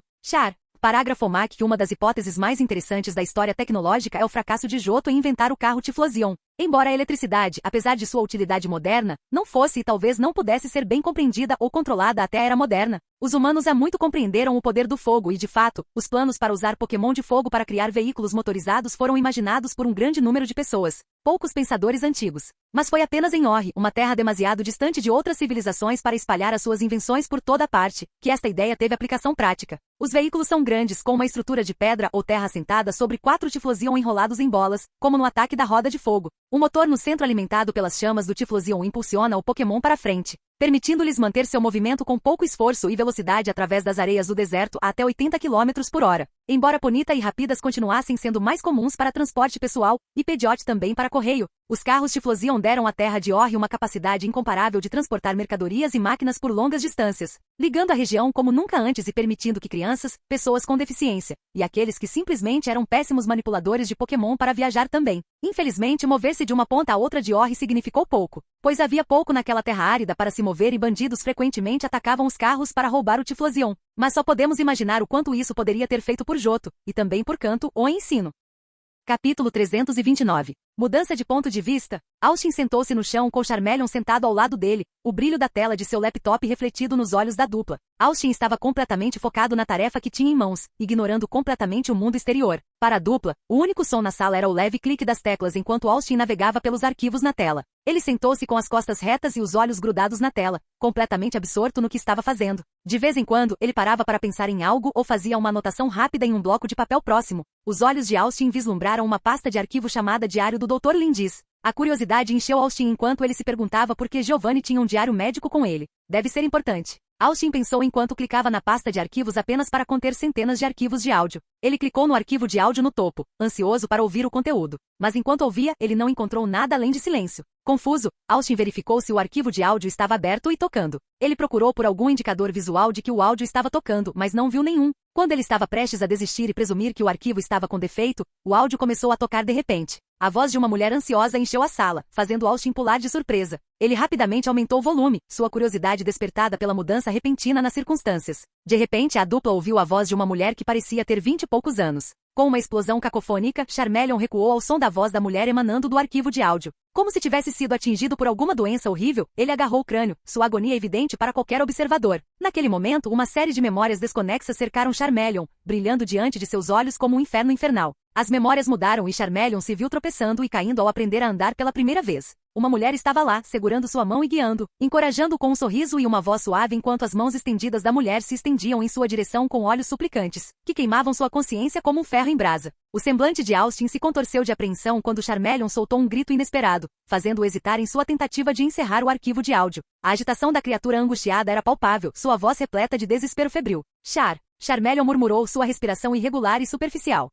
Parágrafo MAC que uma das hipóteses mais interessantes da história tecnológica é o fracasso de Johto em inventar o carro Tiflosion. Embora a eletricidade, apesar de sua utilidade moderna, não fosse e talvez não pudesse ser bem compreendida ou controlada até a Era Moderna, os humanos há muito compreenderam o poder do fogo e, de fato, os planos para usar Pokémon de fogo para criar veículos motorizados foram imaginados por um grande número de pessoas. Poucos pensadores antigos. Mas foi apenas em Ori, uma terra demasiado distante de outras civilizações para espalhar as suas invenções por toda a parte, que esta ideia teve aplicação prática. Os veículos são grandes, com uma estrutura de pedra ou terra assentada sobre 4 Tiflosion enrolados em bolas, como no ataque da roda de fogo. O motor no centro alimentado pelas chamas do Tiflosion impulsiona o Pokémon para frente. permitindo-lhes manter seu movimento com pouco esforço e velocidade através das areias do deserto a até 80 km por hora. Embora Ponita e Rapidas continuassem sendo mais comuns para transporte pessoal, e Peugeot também para correio, os carros Tiflosian deram à terra de Ori uma capacidade incomparável de transportar mercadorias e máquinas por longas distâncias, ligando a região como nunca antes e permitindo que crianças, pessoas com deficiência, e aqueles que simplesmente eram péssimos manipuladores de Pokémon para viajar também. Infelizmente, mover-se de uma ponta a outra de Ori significou pouco, pois havia pouco naquela terra árida para se mover e bandidos frequentemente atacavam os carros para roubar o Tiflosian. Mas só podemos imaginar o quanto isso poderia ter feito por Johto, e também por Kanto ou Ensino. Capítulo 329. Mudança de ponto de vista. Austin sentou-se no chão com Charmeleon sentado ao lado dele, o brilho da tela de seu laptop refletido nos olhos da dupla. Austin estava completamente focado na tarefa que tinha em mãos, ignorando completamente o mundo exterior. Para a dupla, o único som na sala era o leve clique das teclas enquanto Austin navegava pelos arquivos na tela. Ele sentou-se com as costas retas e os olhos grudados na tela, completamente absorto no que estava fazendo. De vez em quando, ele parava para pensar em algo ou fazia uma anotação rápida em um bloco de papel próximo. Os olhos de Austin vislumbraram uma pasta de arquivo chamada Diário do Dr. Lindis. A curiosidade encheu Austin enquanto ele se perguntava por que Giovanni tinha um diário médico com ele. Deve ser importante. Austin pensou enquanto clicava na pasta de arquivos apenas para conter centenas de arquivos de áudio. Ele clicou no arquivo de áudio no topo, ansioso para ouvir o conteúdo. Mas enquanto ouvia, ele não encontrou nada além de silêncio. Confuso, Austin verificou se o arquivo de áudio estava aberto e tocando. Ele procurou por algum indicador visual de que o áudio estava tocando, mas não viu nenhum. Quando ele estava prestes a desistir e presumir que o arquivo estava com defeito, o áudio começou a tocar de repente. A voz de uma mulher ansiosa encheu a sala, fazendo Austin pular de surpresa. Ele rapidamente aumentou o volume, sua curiosidade despertada pela mudança repentina nas circunstâncias. De repente, a dupla ouviu a voz de uma mulher que parecia ter 20 e poucos anos. Com uma explosão cacofônica, Charmeleon recuou ao som da voz da mulher emanando do arquivo de áudio. Como se tivesse sido atingido por alguma doença horrível, ele agarrou o crânio, sua agonia evidente para qualquer observador. Naquele momento, uma série de memórias desconexas cercaram Charmeleon, brilhando diante de seus olhos como um inferno infernal. As memórias mudaram e Charmeleon se viu tropeçando e caindo ao aprender a andar pela primeira vez. Uma mulher estava lá, segurando sua mão e guiando, encorajando com um sorriso e uma voz suave enquanto as mãos estendidas da mulher se estendiam em sua direção com olhos suplicantes, que queimavam sua consciência como um ferro em brasa. O semblante de Austin se contorceu de apreensão quando Charmeleon soltou um grito inesperado, fazendo-o hesitar em sua tentativa de encerrar o arquivo de áudio. A agitação da criatura angustiada era palpável, sua voz repleta de desespero febril. Charmeleon murmurou, sua respiração irregular e superficial.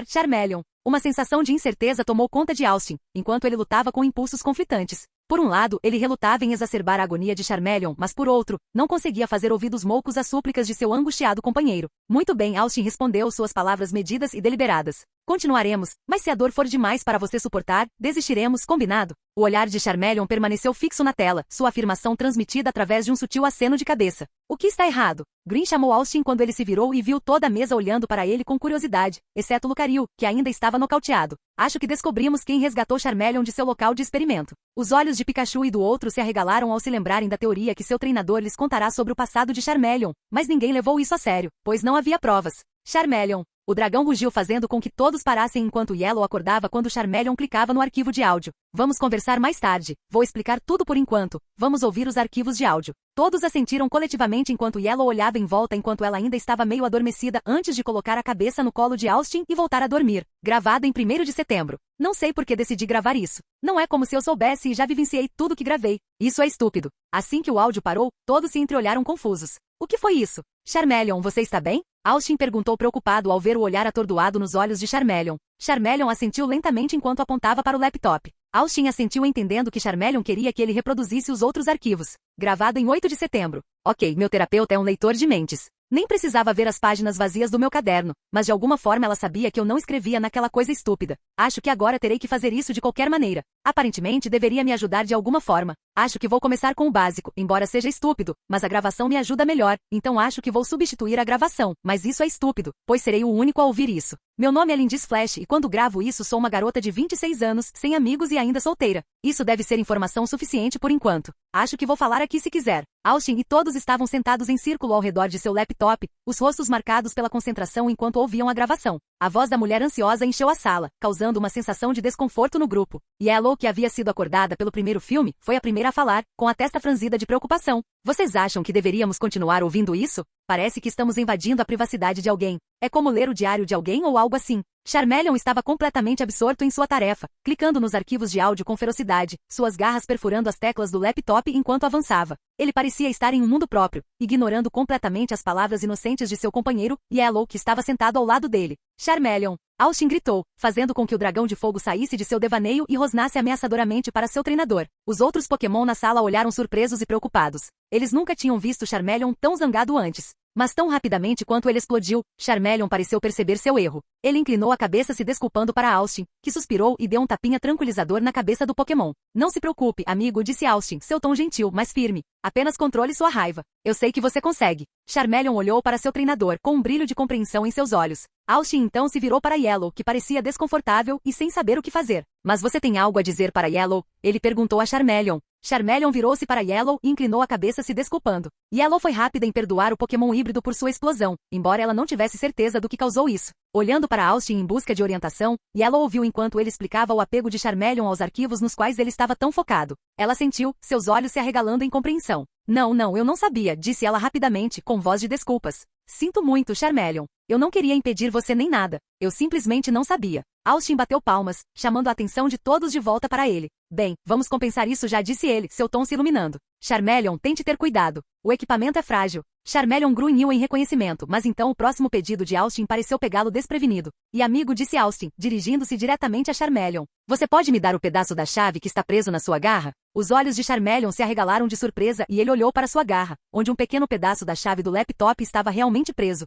Charmeleon. Uma sensação de incerteza tomou conta de Austin, enquanto ele lutava com impulsos conflitantes. Por um lado, ele relutava em exacerbar a agonia de Charmeleon, mas por outro, não conseguia fazer ouvidos moucos às súplicas de seu angustiado companheiro. Muito bem, Austin respondeu, suas palavras medidas e deliberadas. Continuaremos, mas se a dor for demais para você suportar, desistiremos, combinado? O olhar de Charmeleon permaneceu fixo na tela, sua afirmação transmitida através de um sutil aceno de cabeça. O que está errado? Green chamou Austin quando ele se virou e viu toda a mesa olhando para ele com curiosidade, exceto Lucario, que ainda estava nocauteado. Acho que descobrimos quem resgatou Charmeleon de seu local de experimento. Os olhos de Pikachu e do outro se arregalaram ao se lembrarem da teoria que seu treinador lhes contará sobre o passado de Charmeleon, mas ninguém levou isso a sério, pois não havia provas. Charmeleon. O dragão rugiu fazendo com que todos parassem enquanto Yellow acordava quando Charmeleon clicava no arquivo de áudio. Vamos conversar mais tarde. Vou explicar tudo por enquanto. Vamos ouvir os arquivos de áudio. Todos assentiram coletivamente enquanto Yellow olhava em volta enquanto ela ainda estava meio adormecida antes de colocar a cabeça no colo de Austin e voltar a dormir. Gravado em 1º de setembro. Não sei por que decidi gravar isso. Não é como se eu soubesse e já vivenciei tudo que gravei. Isso é estúpido. Assim que o áudio parou, todos se entreolharam confusos. O que foi isso? Charmeleon, você está bem? Austin perguntou preocupado ao ver o olhar atordoado nos olhos de Charmeleon. Charmeleon assentiu lentamente enquanto apontava para o laptop. Austin assentiu entendendo que Charmeleon queria que ele reproduzisse os outros arquivos. Gravado em 8 de setembro. Ok, meu terapeuta é um leitor de mentes. Nem precisava ver as páginas vazias do meu caderno, mas de alguma forma ela sabia que eu não escrevia naquela coisa estúpida. Acho que agora terei que fazer isso de qualquer maneira. Aparentemente deveria me ajudar de alguma forma. Acho que vou começar com o básico, embora seja estúpido, mas a gravação me ajuda melhor, então acho que vou substituir a gravação, mas isso é estúpido, pois serei o único a ouvir isso. Meu nome é Lindis Flash e quando gravo isso sou uma garota de 26 anos, sem amigos e ainda solteira. Isso deve ser informação suficiente por enquanto. Acho que vou falar aqui se quiser. Austin e todos estavam sentados em círculo ao redor de seu laptop, os rostos marcados pela concentração enquanto ouviam a gravação. A voz da mulher ansiosa encheu a sala, causando uma sensação de desconforto no grupo. Yellow, que havia sido acordada pelo primeiro filme, foi a primeira a falar, com a testa franzida de preocupação. Vocês acham que deveríamos continuar ouvindo isso? Parece que estamos invadindo a privacidade de alguém. É como ler o diário de alguém ou algo assim. Charmeleon estava completamente absorto em sua tarefa, clicando nos arquivos de áudio com ferocidade, suas garras perfurando as teclas do laptop enquanto avançava. Ele parecia estar em um mundo próprio, ignorando completamente as palavras inocentes de seu companheiro, Yellow, que estava sentado ao lado dele. Charmeleon! Austin gritou, fazendo com que o dragão de fogo saísse de seu devaneio e rosnasse ameaçadoramente para seu treinador. Os outros Pokémon na sala olharam surpresos e preocupados. Eles nunca tinham visto Charmeleon tão zangado antes. Mas tão rapidamente quanto ele explodiu, Charmeleon pareceu perceber seu erro. Ele inclinou a cabeça se desculpando para Austin, que suspirou e deu um tapinha tranquilizador na cabeça do Pokémon. Não se preocupe, amigo, disse Austin, seu tom gentil, mas firme. Apenas controle sua raiva. Eu sei que você consegue. Charmeleon olhou para seu treinador, com um brilho de compreensão em seus olhos. Austin então se virou para Yellow, que parecia desconfortável e sem saber o que fazer. Mas você tem algo a dizer para Yellow? Ele perguntou a Charmeleon. Charmeleon virou-se para Yellow e inclinou a cabeça se desculpando. Yellow foi rápida em perdoar o Pokémon híbrido por sua explosão, embora ela não tivesse certeza do que causou isso. Olhando para Austin em busca de orientação, Yellow ouviu enquanto ele explicava o apego de Charmeleon aos arquivos nos quais ele estava tão focado. Ela sentiu, seus olhos se arregalando em compreensão. Não, eu não sabia, disse ela rapidamente, com voz de desculpas. Sinto muito, Charmeleon. Eu não queria impedir você nem nada. Eu simplesmente não sabia. Austin bateu palmas, chamando a atenção de todos de volta para ele. Bem, vamos compensar isso já, disse ele, seu tom se iluminando. Charmeleon, tente ter cuidado. O equipamento é frágil. Charmeleon grunhiu em reconhecimento, mas então o próximo pedido de Austin pareceu pegá-lo desprevenido. E amigo, disse Austin, dirigindo-se diretamente a Charmeleon. Você pode me dar o pedaço da chave que está preso na sua garra? Os olhos de Charmeleon se arregalaram de surpresa e ele olhou para sua garra, onde um pequeno pedaço da chave do laptop estava realmente preso.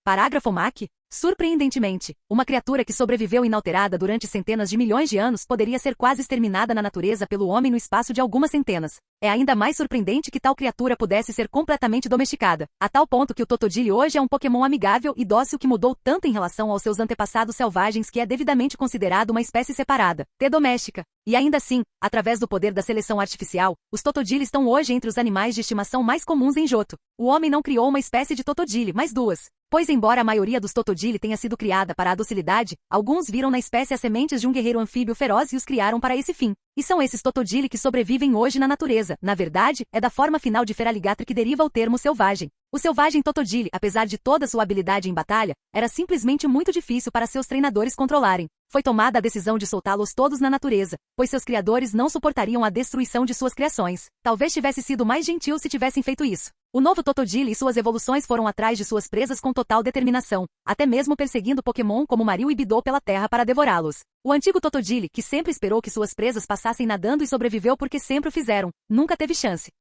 Parágrafo Mac? Surpreendentemente, uma criatura que sobreviveu inalterada durante centenas de milhões de anos poderia ser quase exterminada na natureza pelo homem no espaço de algumas centenas. É ainda mais surpreendente que tal criatura pudesse ser completamente domesticada, a tal ponto que o Totodile hoje é um Pokémon amigável e dócil que mudou tanto em relação aos seus antepassados selvagens que é devidamente considerado uma espécie separada, doméstica. E ainda assim, através do poder da seleção artificial, os Totodile estão hoje entre os animais de estimação mais comuns em Johto. O homem não criou uma espécie de Totodile, mas duas. Pois embora a maioria dos Totodile tenha sido criada para a docilidade, alguns viram na espécie as sementes de um guerreiro anfíbio feroz e os criaram para esse fim. E são esses Totodile que sobrevivem hoje na natureza. Na verdade, é da forma final de Feraligatr que deriva o termo selvagem. O selvagem Totodile, apesar de toda sua habilidade em batalha, era simplesmente muito difícil para seus treinadores controlarem. Foi tomada a decisão de soltá-los todos na natureza, pois seus criadores não suportariam a destruição de suas criações. Talvez tivesse sido mais gentil se tivessem feito isso. O novo Totodile e suas evoluções foram atrás de suas presas com total determinação, até mesmo perseguindo Pokémon como Marill e Bidou pela terra para devorá-los. O antigo Totodile, que sempre esperou que suas presas passassem nadando e sobreviveu porque sempre o fizeram, nunca teve chance.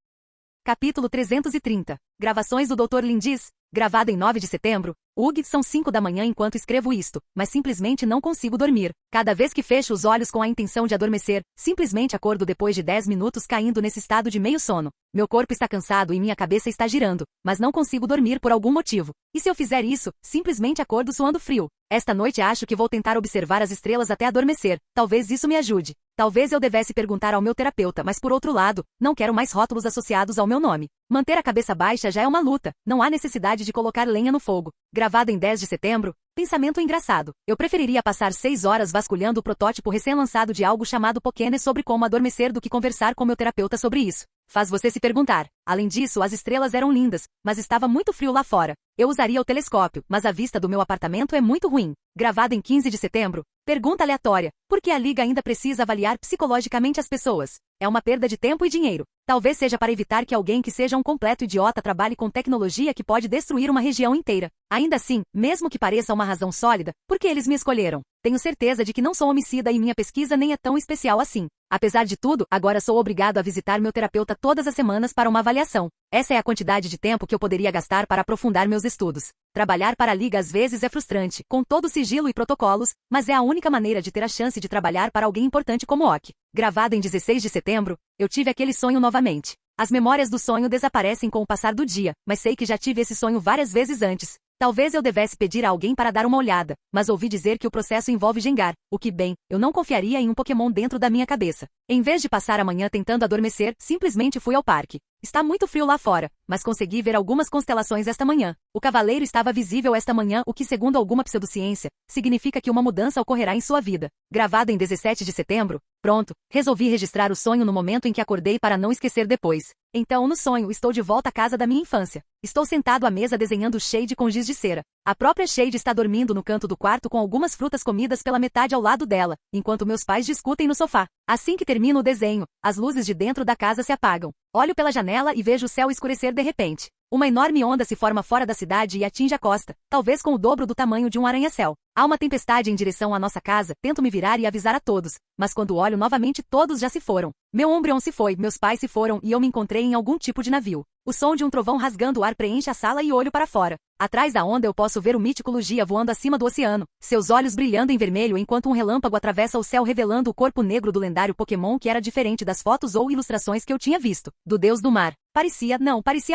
Capítulo 330. Gravações do Dr. Lindis. Gravado em 9 de setembro. Ugh, são 5 da manhã enquanto escrevo isto, mas simplesmente não consigo dormir. Cada vez que fecho os olhos com a intenção de adormecer, simplesmente acordo depois de 10 minutos caindo nesse estado de meio sono. Meu corpo está cansado e minha cabeça está girando, mas não consigo dormir por algum motivo. E se eu fizer isso, simplesmente acordo suando frio. Esta noite acho que vou tentar observar as estrelas até adormecer. Talvez isso me ajude. Talvez eu devesse perguntar ao meu terapeuta, mas por outro lado, não quero mais rótulos associados ao meu nome. Manter a cabeça baixa já é uma luta, não há necessidade de colocar lenha no fogo. Gravado em 10 de setembro, pensamento engraçado. Eu preferiria passar 6 horas vasculhando o protótipo recém-lançado de algo chamado Pokéne sobre como adormecer do que conversar com meu terapeuta sobre isso. Faz você se perguntar. Além disso, as estrelas eram lindas, mas estava muito frio lá fora. Eu usaria o telescópio, mas a vista do meu apartamento é muito ruim. Gravado em 15 de setembro, pergunta aleatória. Por que a Liga ainda precisa avaliar psicologicamente as pessoas? É uma perda de tempo e dinheiro. Talvez seja para evitar que alguém que seja um completo idiota trabalhe com tecnologia que pode destruir uma região inteira. Ainda assim, mesmo que pareça uma razão sólida, por que eles me escolheram? Tenho certeza de que não sou homicida e minha pesquisa nem é tão especial assim. Apesar de tudo, agora sou obrigado a visitar meu terapeuta todas as semanas para uma avaliação. Essa é a quantidade de tempo que eu poderia gastar para aprofundar meus estudos. Trabalhar para a Liga às vezes é frustrante, com todo o sigilo e protocolos, mas é a única maneira de ter a chance de trabalhar para alguém importante como Ok. Gravado em 16 de setembro, eu tive aquele sonho novamente. As memórias do sonho desaparecem com o passar do dia, mas sei que já tive esse sonho várias vezes antes. Talvez eu devesse pedir a alguém para dar uma olhada, mas ouvi dizer que o processo envolve Gengar, o que, bem, eu não confiaria em um Pokémon dentro da minha cabeça. Em vez de passar a manhã tentando adormecer, simplesmente fui ao parque. Está muito frio lá fora, mas consegui ver algumas constelações esta manhã. O cavaleiro estava visível esta manhã, o que, segundo alguma pseudociência, significa que uma mudança ocorrerá em sua vida. Gravado em 17 de setembro. Pronto, resolvi registrar o sonho no momento em que acordei para não esquecer depois. Então, no sonho, estou de volta à casa da minha infância. Estou sentado à mesa desenhando Shade com giz de cera. A própria Shade está dormindo no canto do quarto com algumas frutas comidas pela metade ao lado dela, enquanto meus pais discutem no sofá. Assim que termino o desenho, as luzes de dentro da casa se apagam. Olho pela janela e vejo o céu escurecer de repente. Uma enorme onda se forma fora da cidade e atinge a costa, talvez com o dobro do tamanho de um arranha-céu. Há uma tempestade em direção à nossa casa, tento me virar e avisar a todos, mas quando olho novamente todos já se foram. Meu Umbreon se foi, meus pais se foram e eu me encontrei em algum tipo de navio. O som de um trovão rasgando o ar preenche a sala e olho para fora. Atrás da onda eu posso ver o mítico Lugia voando acima do oceano, seus olhos brilhando em vermelho enquanto um relâmpago atravessa o céu revelando o corpo negro do lendário Pokémon que era diferente das fotos ou ilustrações que eu tinha visto. Do deus do mar. Parecia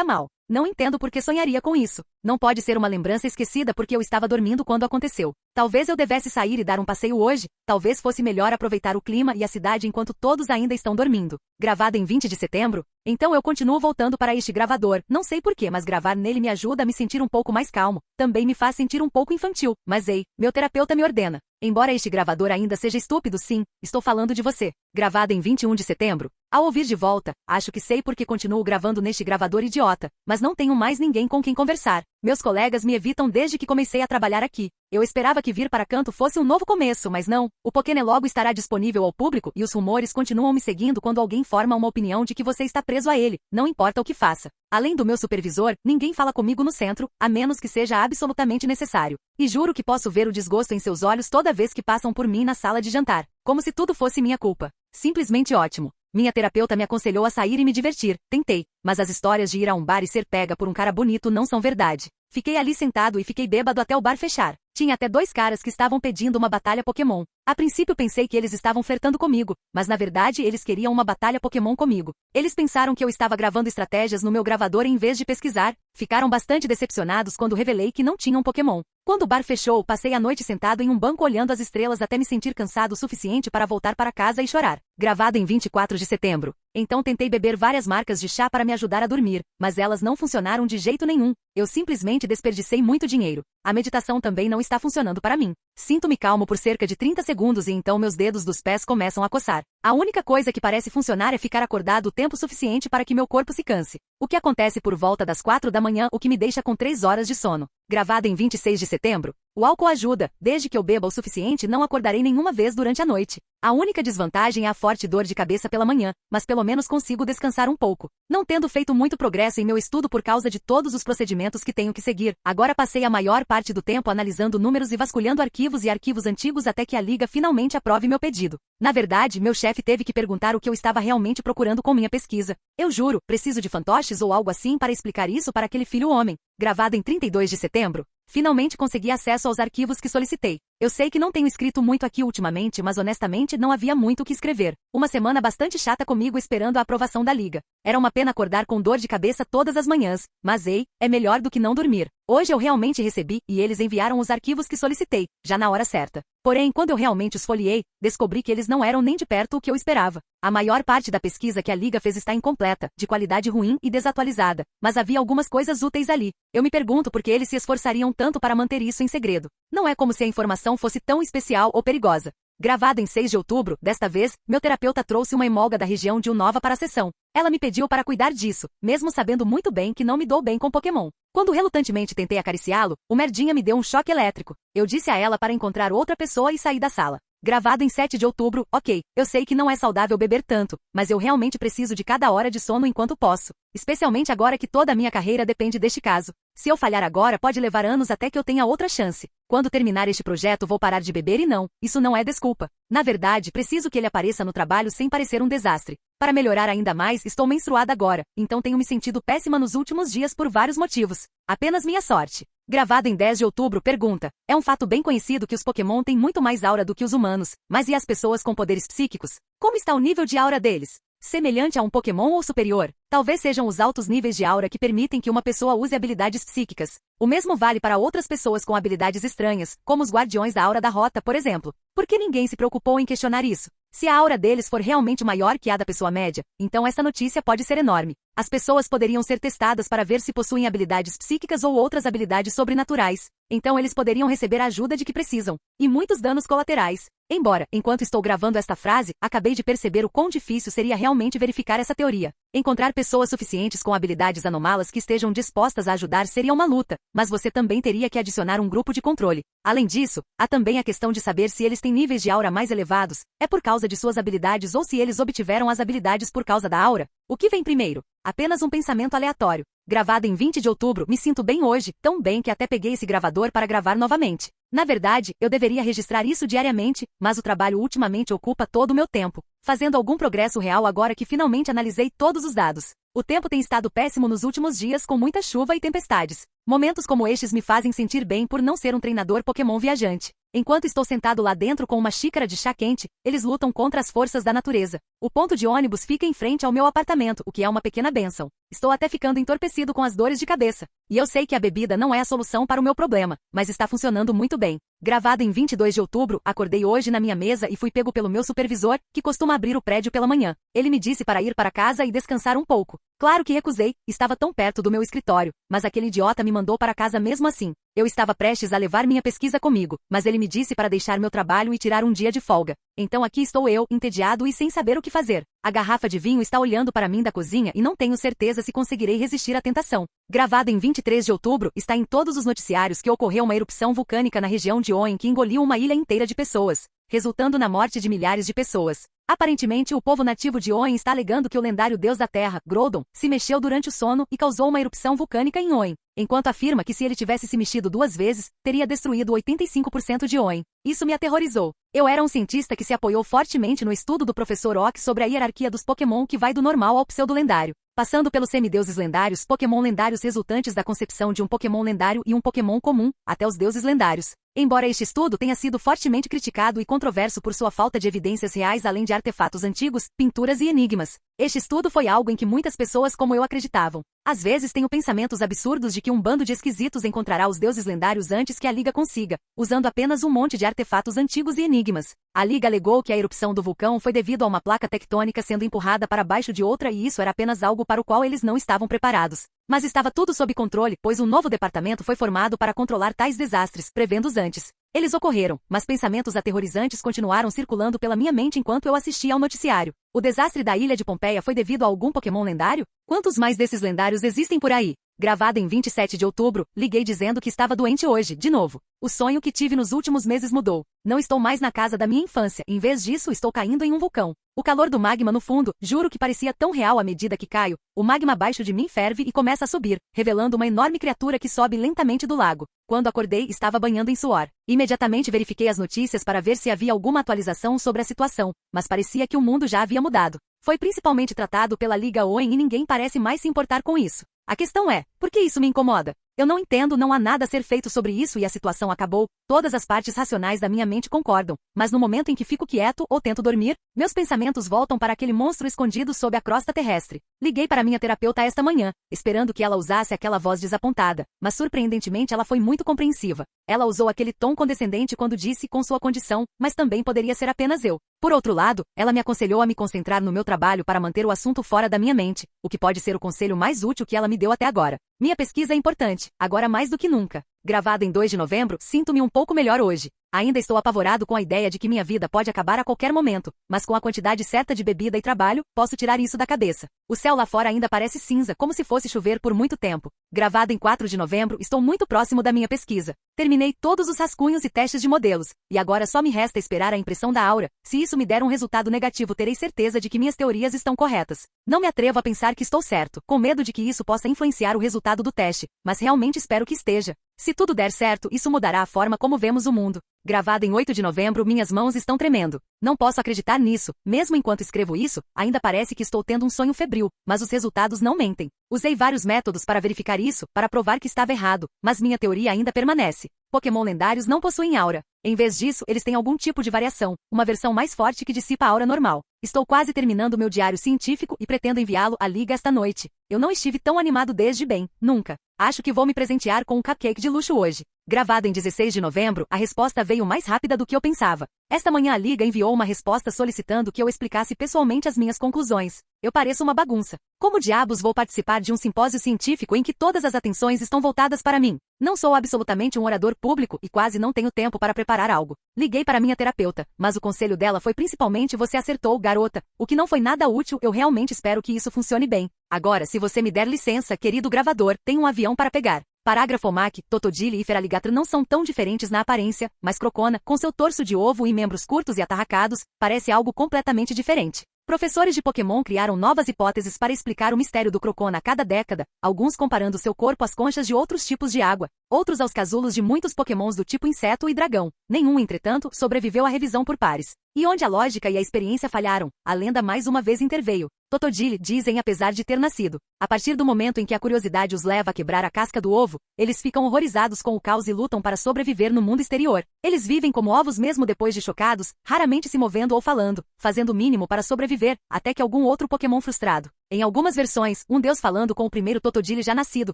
mal. Não entendo por que sonharia com isso. Não pode ser uma lembrança esquecida porque eu estava dormindo quando aconteceu. Talvez eu devesse sair e dar um passeio hoje, talvez fosse melhor aproveitar o clima e a cidade enquanto todos ainda estão dormindo. Gravado em 20 de setembro? Então eu continuo voltando para este gravador, não sei porquê, mas gravar nele me ajuda a me sentir um pouco mais calmo. Também me faz sentir um pouco infantil, mas ei, meu terapeuta me ordena. Embora este gravador ainda seja estúpido, sim, estou falando de você. Gravado em 21 de setembro? Ao ouvir de volta, acho que sei porque continuo gravando neste gravador idiota, mas não tenho mais ninguém com quem conversar. Meus colegas me evitam desde que comecei a trabalhar aqui. Eu esperava que vir para Canto fosse um novo começo, mas não. O Pokéné logo estará disponível ao público e os rumores continuam me seguindo quando alguém forma uma opinião de que você está preso a ele, não importa o que faça. Além do meu supervisor, ninguém fala comigo no centro, a menos que seja absolutamente necessário. E juro que posso ver o desgosto em seus olhos toda vez que passam por mim na sala de jantar, como se tudo fosse minha culpa. Simplesmente ótimo. Minha terapeuta me aconselhou a sair e me divertir. Tentei, mas as histórias de ir a um bar e ser pega por um cara bonito não são verdade. Fiquei ali sentado e fiquei bêbado até o bar fechar. Tinha até 2 caras que estavam pedindo uma batalha Pokémon. A princípio pensei que eles estavam flertando comigo, mas na verdade eles queriam uma batalha Pokémon comigo. Eles pensaram que eu estava gravando estratégias no meu gravador em vez de pesquisar. Ficaram bastante decepcionados quando revelei que não tinham Pokémon. Quando o bar fechou, passei a noite sentado em um banco olhando as estrelas até me sentir cansado o suficiente para voltar para casa e chorar. Gravado em 24 de setembro. Então tentei beber várias marcas de chá para me ajudar a dormir, mas elas não funcionaram de jeito nenhum. Eu simplesmente desperdicei muito dinheiro. A meditação também não está funcionando para mim. Sinto-me calmo por cerca de 30 segundos e então meus dedos dos pés começam a coçar. A única coisa que parece funcionar é ficar acordado o tempo suficiente para que meu corpo se canse. O que acontece por volta das 4 da manhã, o que me deixa com 3 horas de sono. Gravado em 26 de setembro. O álcool ajuda, desde que eu beba o suficiente não acordarei nenhuma vez durante a noite. A única desvantagem é a forte dor de cabeça pela manhã, mas pelo menos consigo descansar um pouco. Não tendo feito muito progresso em meu estudo por causa de todos os procedimentos que tenho que seguir, agora passei a maior parte do tempo analisando números e vasculhando arquivos e arquivos antigos até que a liga finalmente aprove meu pedido. Na verdade, meu chefe teve que perguntar o que eu estava realmente procurando com minha pesquisa. Eu juro, preciso de fantoches ou algo assim para explicar isso para aquele filho homem. Gravado em 32 de setembro. Finalmente consegui acesso aos arquivos que solicitei. Eu sei que não tenho escrito muito aqui ultimamente, mas honestamente não havia muito o que escrever. Uma semana bastante chata comigo esperando a aprovação da liga. Era uma pena acordar com dor de cabeça todas as manhãs, mas ei, é melhor do que não dormir. Hoje eu realmente recebi e eles enviaram os arquivos que solicitei, já na hora certa. Porém, quando eu realmente os folheei, descobri que eles não eram nem de perto o que eu esperava. A maior parte da pesquisa que a liga fez está incompleta, de qualidade ruim e desatualizada, mas havia algumas coisas úteis ali. Eu me pergunto por que eles se esforçariam tanto para manter isso em segredo. Não é como se a informação fosse tão especial ou perigosa. Gravado em 6 de outubro, desta vez, meu terapeuta trouxe uma emolga da região de Unova para a sessão. Ela me pediu para cuidar disso, mesmo sabendo muito bem que não me dou bem com Pokémon. Quando relutantemente tentei acariciá-lo, o merdinha me deu um choque elétrico. Eu disse a ela para encontrar outra pessoa e sair da sala. Gravado em 7 de outubro, ok, eu sei que não é saudável beber tanto, mas eu realmente preciso de cada hora de sono enquanto posso. Especialmente agora que toda a minha carreira depende deste caso. Se eu falhar agora pode levar anos até que eu tenha outra chance. Quando terminar este projeto vou parar de beber e não, isso não é desculpa. Na verdade, preciso que ele apareça no trabalho sem parecer um desastre. Para melhorar ainda mais, estou menstruada agora, então tenho me sentido péssima nos últimos dias por vários motivos. Apenas minha sorte. Gravado em 10 de outubro, pergunta. É um fato bem conhecido que os Pokémon têm muito mais aura do que os humanos, mas e as pessoas com poderes psíquicos? Como está o nível de aura deles? Semelhante a um Pokémon ou superior? Talvez sejam os altos níveis de aura que permitem que uma pessoa use habilidades psíquicas. O mesmo vale para outras pessoas com habilidades estranhas, como os Guardiões da Aura da Rota, por exemplo. Por que ninguém se preocupou em questionar isso? Se a aura deles for realmente maior que a da pessoa média, então essa notícia pode ser enorme. As pessoas poderiam ser testadas para ver se possuem habilidades psíquicas ou outras habilidades sobrenaturais. Então eles poderiam receber a ajuda de que precisam. E muitos danos colaterais. Embora, enquanto estou gravando esta frase, acabei de perceber o quão difícil seria realmente verificar essa teoria. Encontrar pessoas suficientes com habilidades anomalas que estejam dispostas a ajudar seria uma luta, mas você também teria que adicionar um grupo de controle. Além disso, há também a questão de saber se eles têm níveis de aura mais elevados, é por causa de suas habilidades ou se eles obtiveram as habilidades por causa da aura. O que vem primeiro? Apenas um pensamento aleatório. Gravado em 20 de outubro, me sinto bem hoje, tão bem que até peguei esse gravador para gravar novamente. Na verdade, eu deveria registrar isso diariamente, mas o trabalho ultimamente ocupa todo o meu tempo, fazendo algum progresso real agora que finalmente analisei todos os dados. O tempo tem estado péssimo nos últimos dias com muita chuva e tempestades. Momentos como estes me fazem sentir bem por não ser um treinador Pokémon viajante. Enquanto estou sentado lá dentro com uma xícara de chá quente, eles lutam contra as forças da natureza. O ponto de ônibus fica em frente ao meu apartamento, o que é uma pequena bênção. Estou até ficando entorpecido com as dores de cabeça. E eu sei que a bebida não é a solução para o meu problema, mas está funcionando muito bem. Gravado em 22 de outubro, acordei hoje na minha mesa e fui pego pelo meu supervisor, que costuma abrir o prédio pela manhã. Ele me disse para ir para casa e descansar um pouco. Claro que recusei, estava tão perto do meu escritório, mas aquele idiota me mandou para casa mesmo assim. Eu estava prestes a levar minha pesquisa comigo, mas ele me disse para deixar meu trabalho e tirar um dia de folga. Então aqui estou eu, entediado e sem saber o que fazer. A garrafa de vinho está olhando para mim da cozinha e não tenho certeza se conseguirei resistir à tentação. Gravado em 23 de outubro, está em todos os noticiários que ocorreu uma erupção vulcânica na região de Oen que engoliu uma ilha inteira de pessoas, resultando na morte de milhares de pessoas. Aparentemente, o povo nativo de Oen está alegando que o lendário deus da terra, Groudon, se mexeu durante o sono e causou uma erupção vulcânica em Oen, enquanto afirma que se ele tivesse se mexido 2 vezes, teria destruído 85% de Oen. Isso me aterrorizou. Eu era um cientista que se apoiou fortemente no estudo do professor Oak sobre a hierarquia dos Pokémon que vai do normal ao pseudo-lendário, passando pelos semideuses lendários, Pokémon lendários resultantes da concepção de um Pokémon lendário e um Pokémon comum, até os deuses lendários. Embora este estudo tenha sido fortemente criticado e controverso por sua falta de evidências reais além de artefatos antigos, pinturas e enigmas, este estudo foi algo em que muitas pessoas como eu acreditavam. Às vezes tenho pensamentos absurdos de que um bando de esquisitos encontrará os deuses lendários antes que a Liga consiga, usando apenas um monte de artefatos antigos e enigmas. A Liga alegou que a erupção do vulcão foi devido a uma placa tectônica sendo empurrada para baixo de outra e isso era apenas algo para o qual eles não estavam preparados. Mas estava tudo sob controle, pois um novo departamento foi formado para controlar tais desastres, prevendo-os antes. Eles ocorreram, mas pensamentos aterrorizantes continuaram circulando pela minha mente enquanto eu assistia ao noticiário. O desastre da ilha de Pompeia foi devido a algum Pokémon lendário? Quantos mais desses lendários existem por aí? Gravado em 27 de outubro, liguei dizendo que estava doente hoje, de novo. O sonho que tive nos últimos meses mudou. Não estou mais na casa da minha infância, em vez disso estou caindo em um vulcão. O calor do magma no fundo, juro que parecia tão real à medida que caio. O magma abaixo de mim ferve e começa a subir, revelando uma enorme criatura que sobe lentamente do lago. Quando acordei, estava banhando em suor. Imediatamente verifiquei as notícias para ver se havia alguma atualização sobre a situação, mas parecia que o mundo já havia mudado. Foi principalmente tratado pela Liga Oen e ninguém parece mais se importar com isso. A questão é, por que isso me incomoda? Eu não entendo, não há nada a ser feito sobre isso e a situação acabou. Todas as partes racionais da minha mente concordam, mas no momento em que fico quieto ou tento dormir, meus pensamentos voltam para aquele monstro escondido sob a crosta terrestre. Liguei para minha terapeuta esta manhã, esperando que ela usasse aquela voz desapontada, mas surpreendentemente ela foi muito compreensiva. Ela usou aquele tom condescendente quando disse com sua condição, mas também poderia ser apenas eu. Por outro lado, ela me aconselhou a me concentrar no meu trabalho para manter o assunto fora da minha mente, o que pode ser o conselho mais útil que ela me deu até agora. Minha pesquisa é importante, agora mais do que nunca. Gravado em 2 de novembro, sinto-me um pouco melhor hoje. Ainda estou apavorado com a ideia de que minha vida pode acabar a qualquer momento, mas com a quantidade certa de bebida e trabalho, posso tirar isso da cabeça. O céu lá fora ainda parece cinza, como se fosse chover por muito tempo. Gravado em 4 de novembro, estou muito próximo da minha pesquisa. Terminei todos os rascunhos e testes de modelos, e agora só me resta esperar a impressão da aura. Se isso me der um resultado negativo, terei certeza de que minhas teorias estão corretas. Não me atrevo a pensar que estou certo, com medo de que isso possa influenciar o resultado do teste, mas realmente espero que esteja. Se tudo der certo, isso mudará a forma como vemos o mundo. Gravado em 8 de novembro, minhas mãos estão tremendo. Não posso acreditar nisso. Mesmo enquanto escrevo isso, ainda parece que estou tendo um sonho febril, mas os resultados não mentem. Usei vários métodos para verificar isso, para provar que estava errado, mas minha teoria ainda permanece. Pokémon lendários não possuem aura. Em vez disso, eles têm algum tipo de variação, uma versão mais forte que dissipa a aura normal. Estou quase terminando meu diário científico e pretendo enviá-lo à Liga esta noite. Eu não estive tão animado desde bem, nunca. Acho que vou me presentear com um cupcake de luxo hoje. Gravado em 16 de novembro, a resposta veio mais rápida do que eu pensava. Esta manhã a Liga enviou uma resposta solicitando que eu explicasse pessoalmente as minhas conclusões. Eu pareço uma bagunça. Como diabos vou participar de um simpósio científico em que todas as atenções estão voltadas para mim? Não sou absolutamente um orador público e quase não tenho tempo para preparar algo. Liguei para minha terapeuta, mas o conselho dela foi principalmente você acertou, garota. O que não foi nada útil, eu realmente espero que isso funcione bem. Agora, se você me der licença, querido gravador, tem um avião para pegar. Parágrafo Mac, Totodile e Feraligatr não são tão diferentes na aparência, mas Crocona, com seu torso de ovo e membros curtos e atarracados, parece algo completamente diferente. Professores de Pokémon criaram novas hipóteses para explicar o mistério do Crocona a cada década, alguns comparando seu corpo às conchas de outros tipos de água, outros aos casulos de muitos Pokémons do tipo inseto e dragão. Nenhum, entretanto, sobreviveu à revisão por pares. E onde a lógica e a experiência falharam, a lenda mais uma vez interveio. Totodile, dizem apesar de ter nascido. A partir do momento em que a curiosidade os leva a quebrar a casca do ovo, eles ficam horrorizados com o caos e lutam para sobreviver no mundo exterior. Eles vivem como ovos mesmo depois de chocados, raramente se movendo ou falando, fazendo o mínimo para sobreviver, até que algum outro Pokémon frustrado. Em algumas versões, um deus falando com o primeiro Totodile já nascido,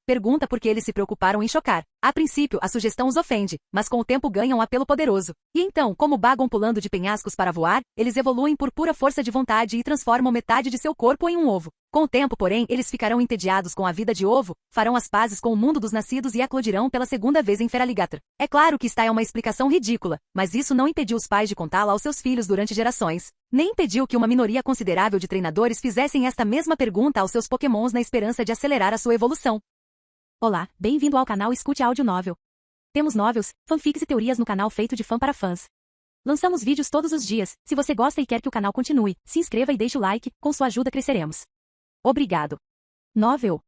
pergunta por que eles se preocuparam em chocar. A princípio, a sugestão os ofende, mas com o tempo ganham um apelo poderoso. E então, como Bagon pulando de penhascos para voar, eles evoluem por pura força de vontade e transformam metade de seu corpo em um ovo. Com o tempo, porém, eles ficarão entediados com a vida de ovo, farão as pazes com o mundo dos nascidos e eclodirão pela segunda vez em Feraligatr. É claro que esta é uma explicação ridícula, mas isso não impediu os pais de contá-la aos seus filhos durante gerações. Nem impediu que uma minoria considerável de treinadores fizessem esta mesma pergunta aos seus Pokémons na esperança de acelerar a sua evolução. Olá, bem-vindo ao canal Escute Áudio Novel. Temos novels, fanfics e teorias no canal feito de fã para fãs. Lançamos vídeos todos os dias. Se você gosta e quer que o canal continue, se inscreva e deixe o like, com sua ajuda cresceremos. Obrigado. Novel.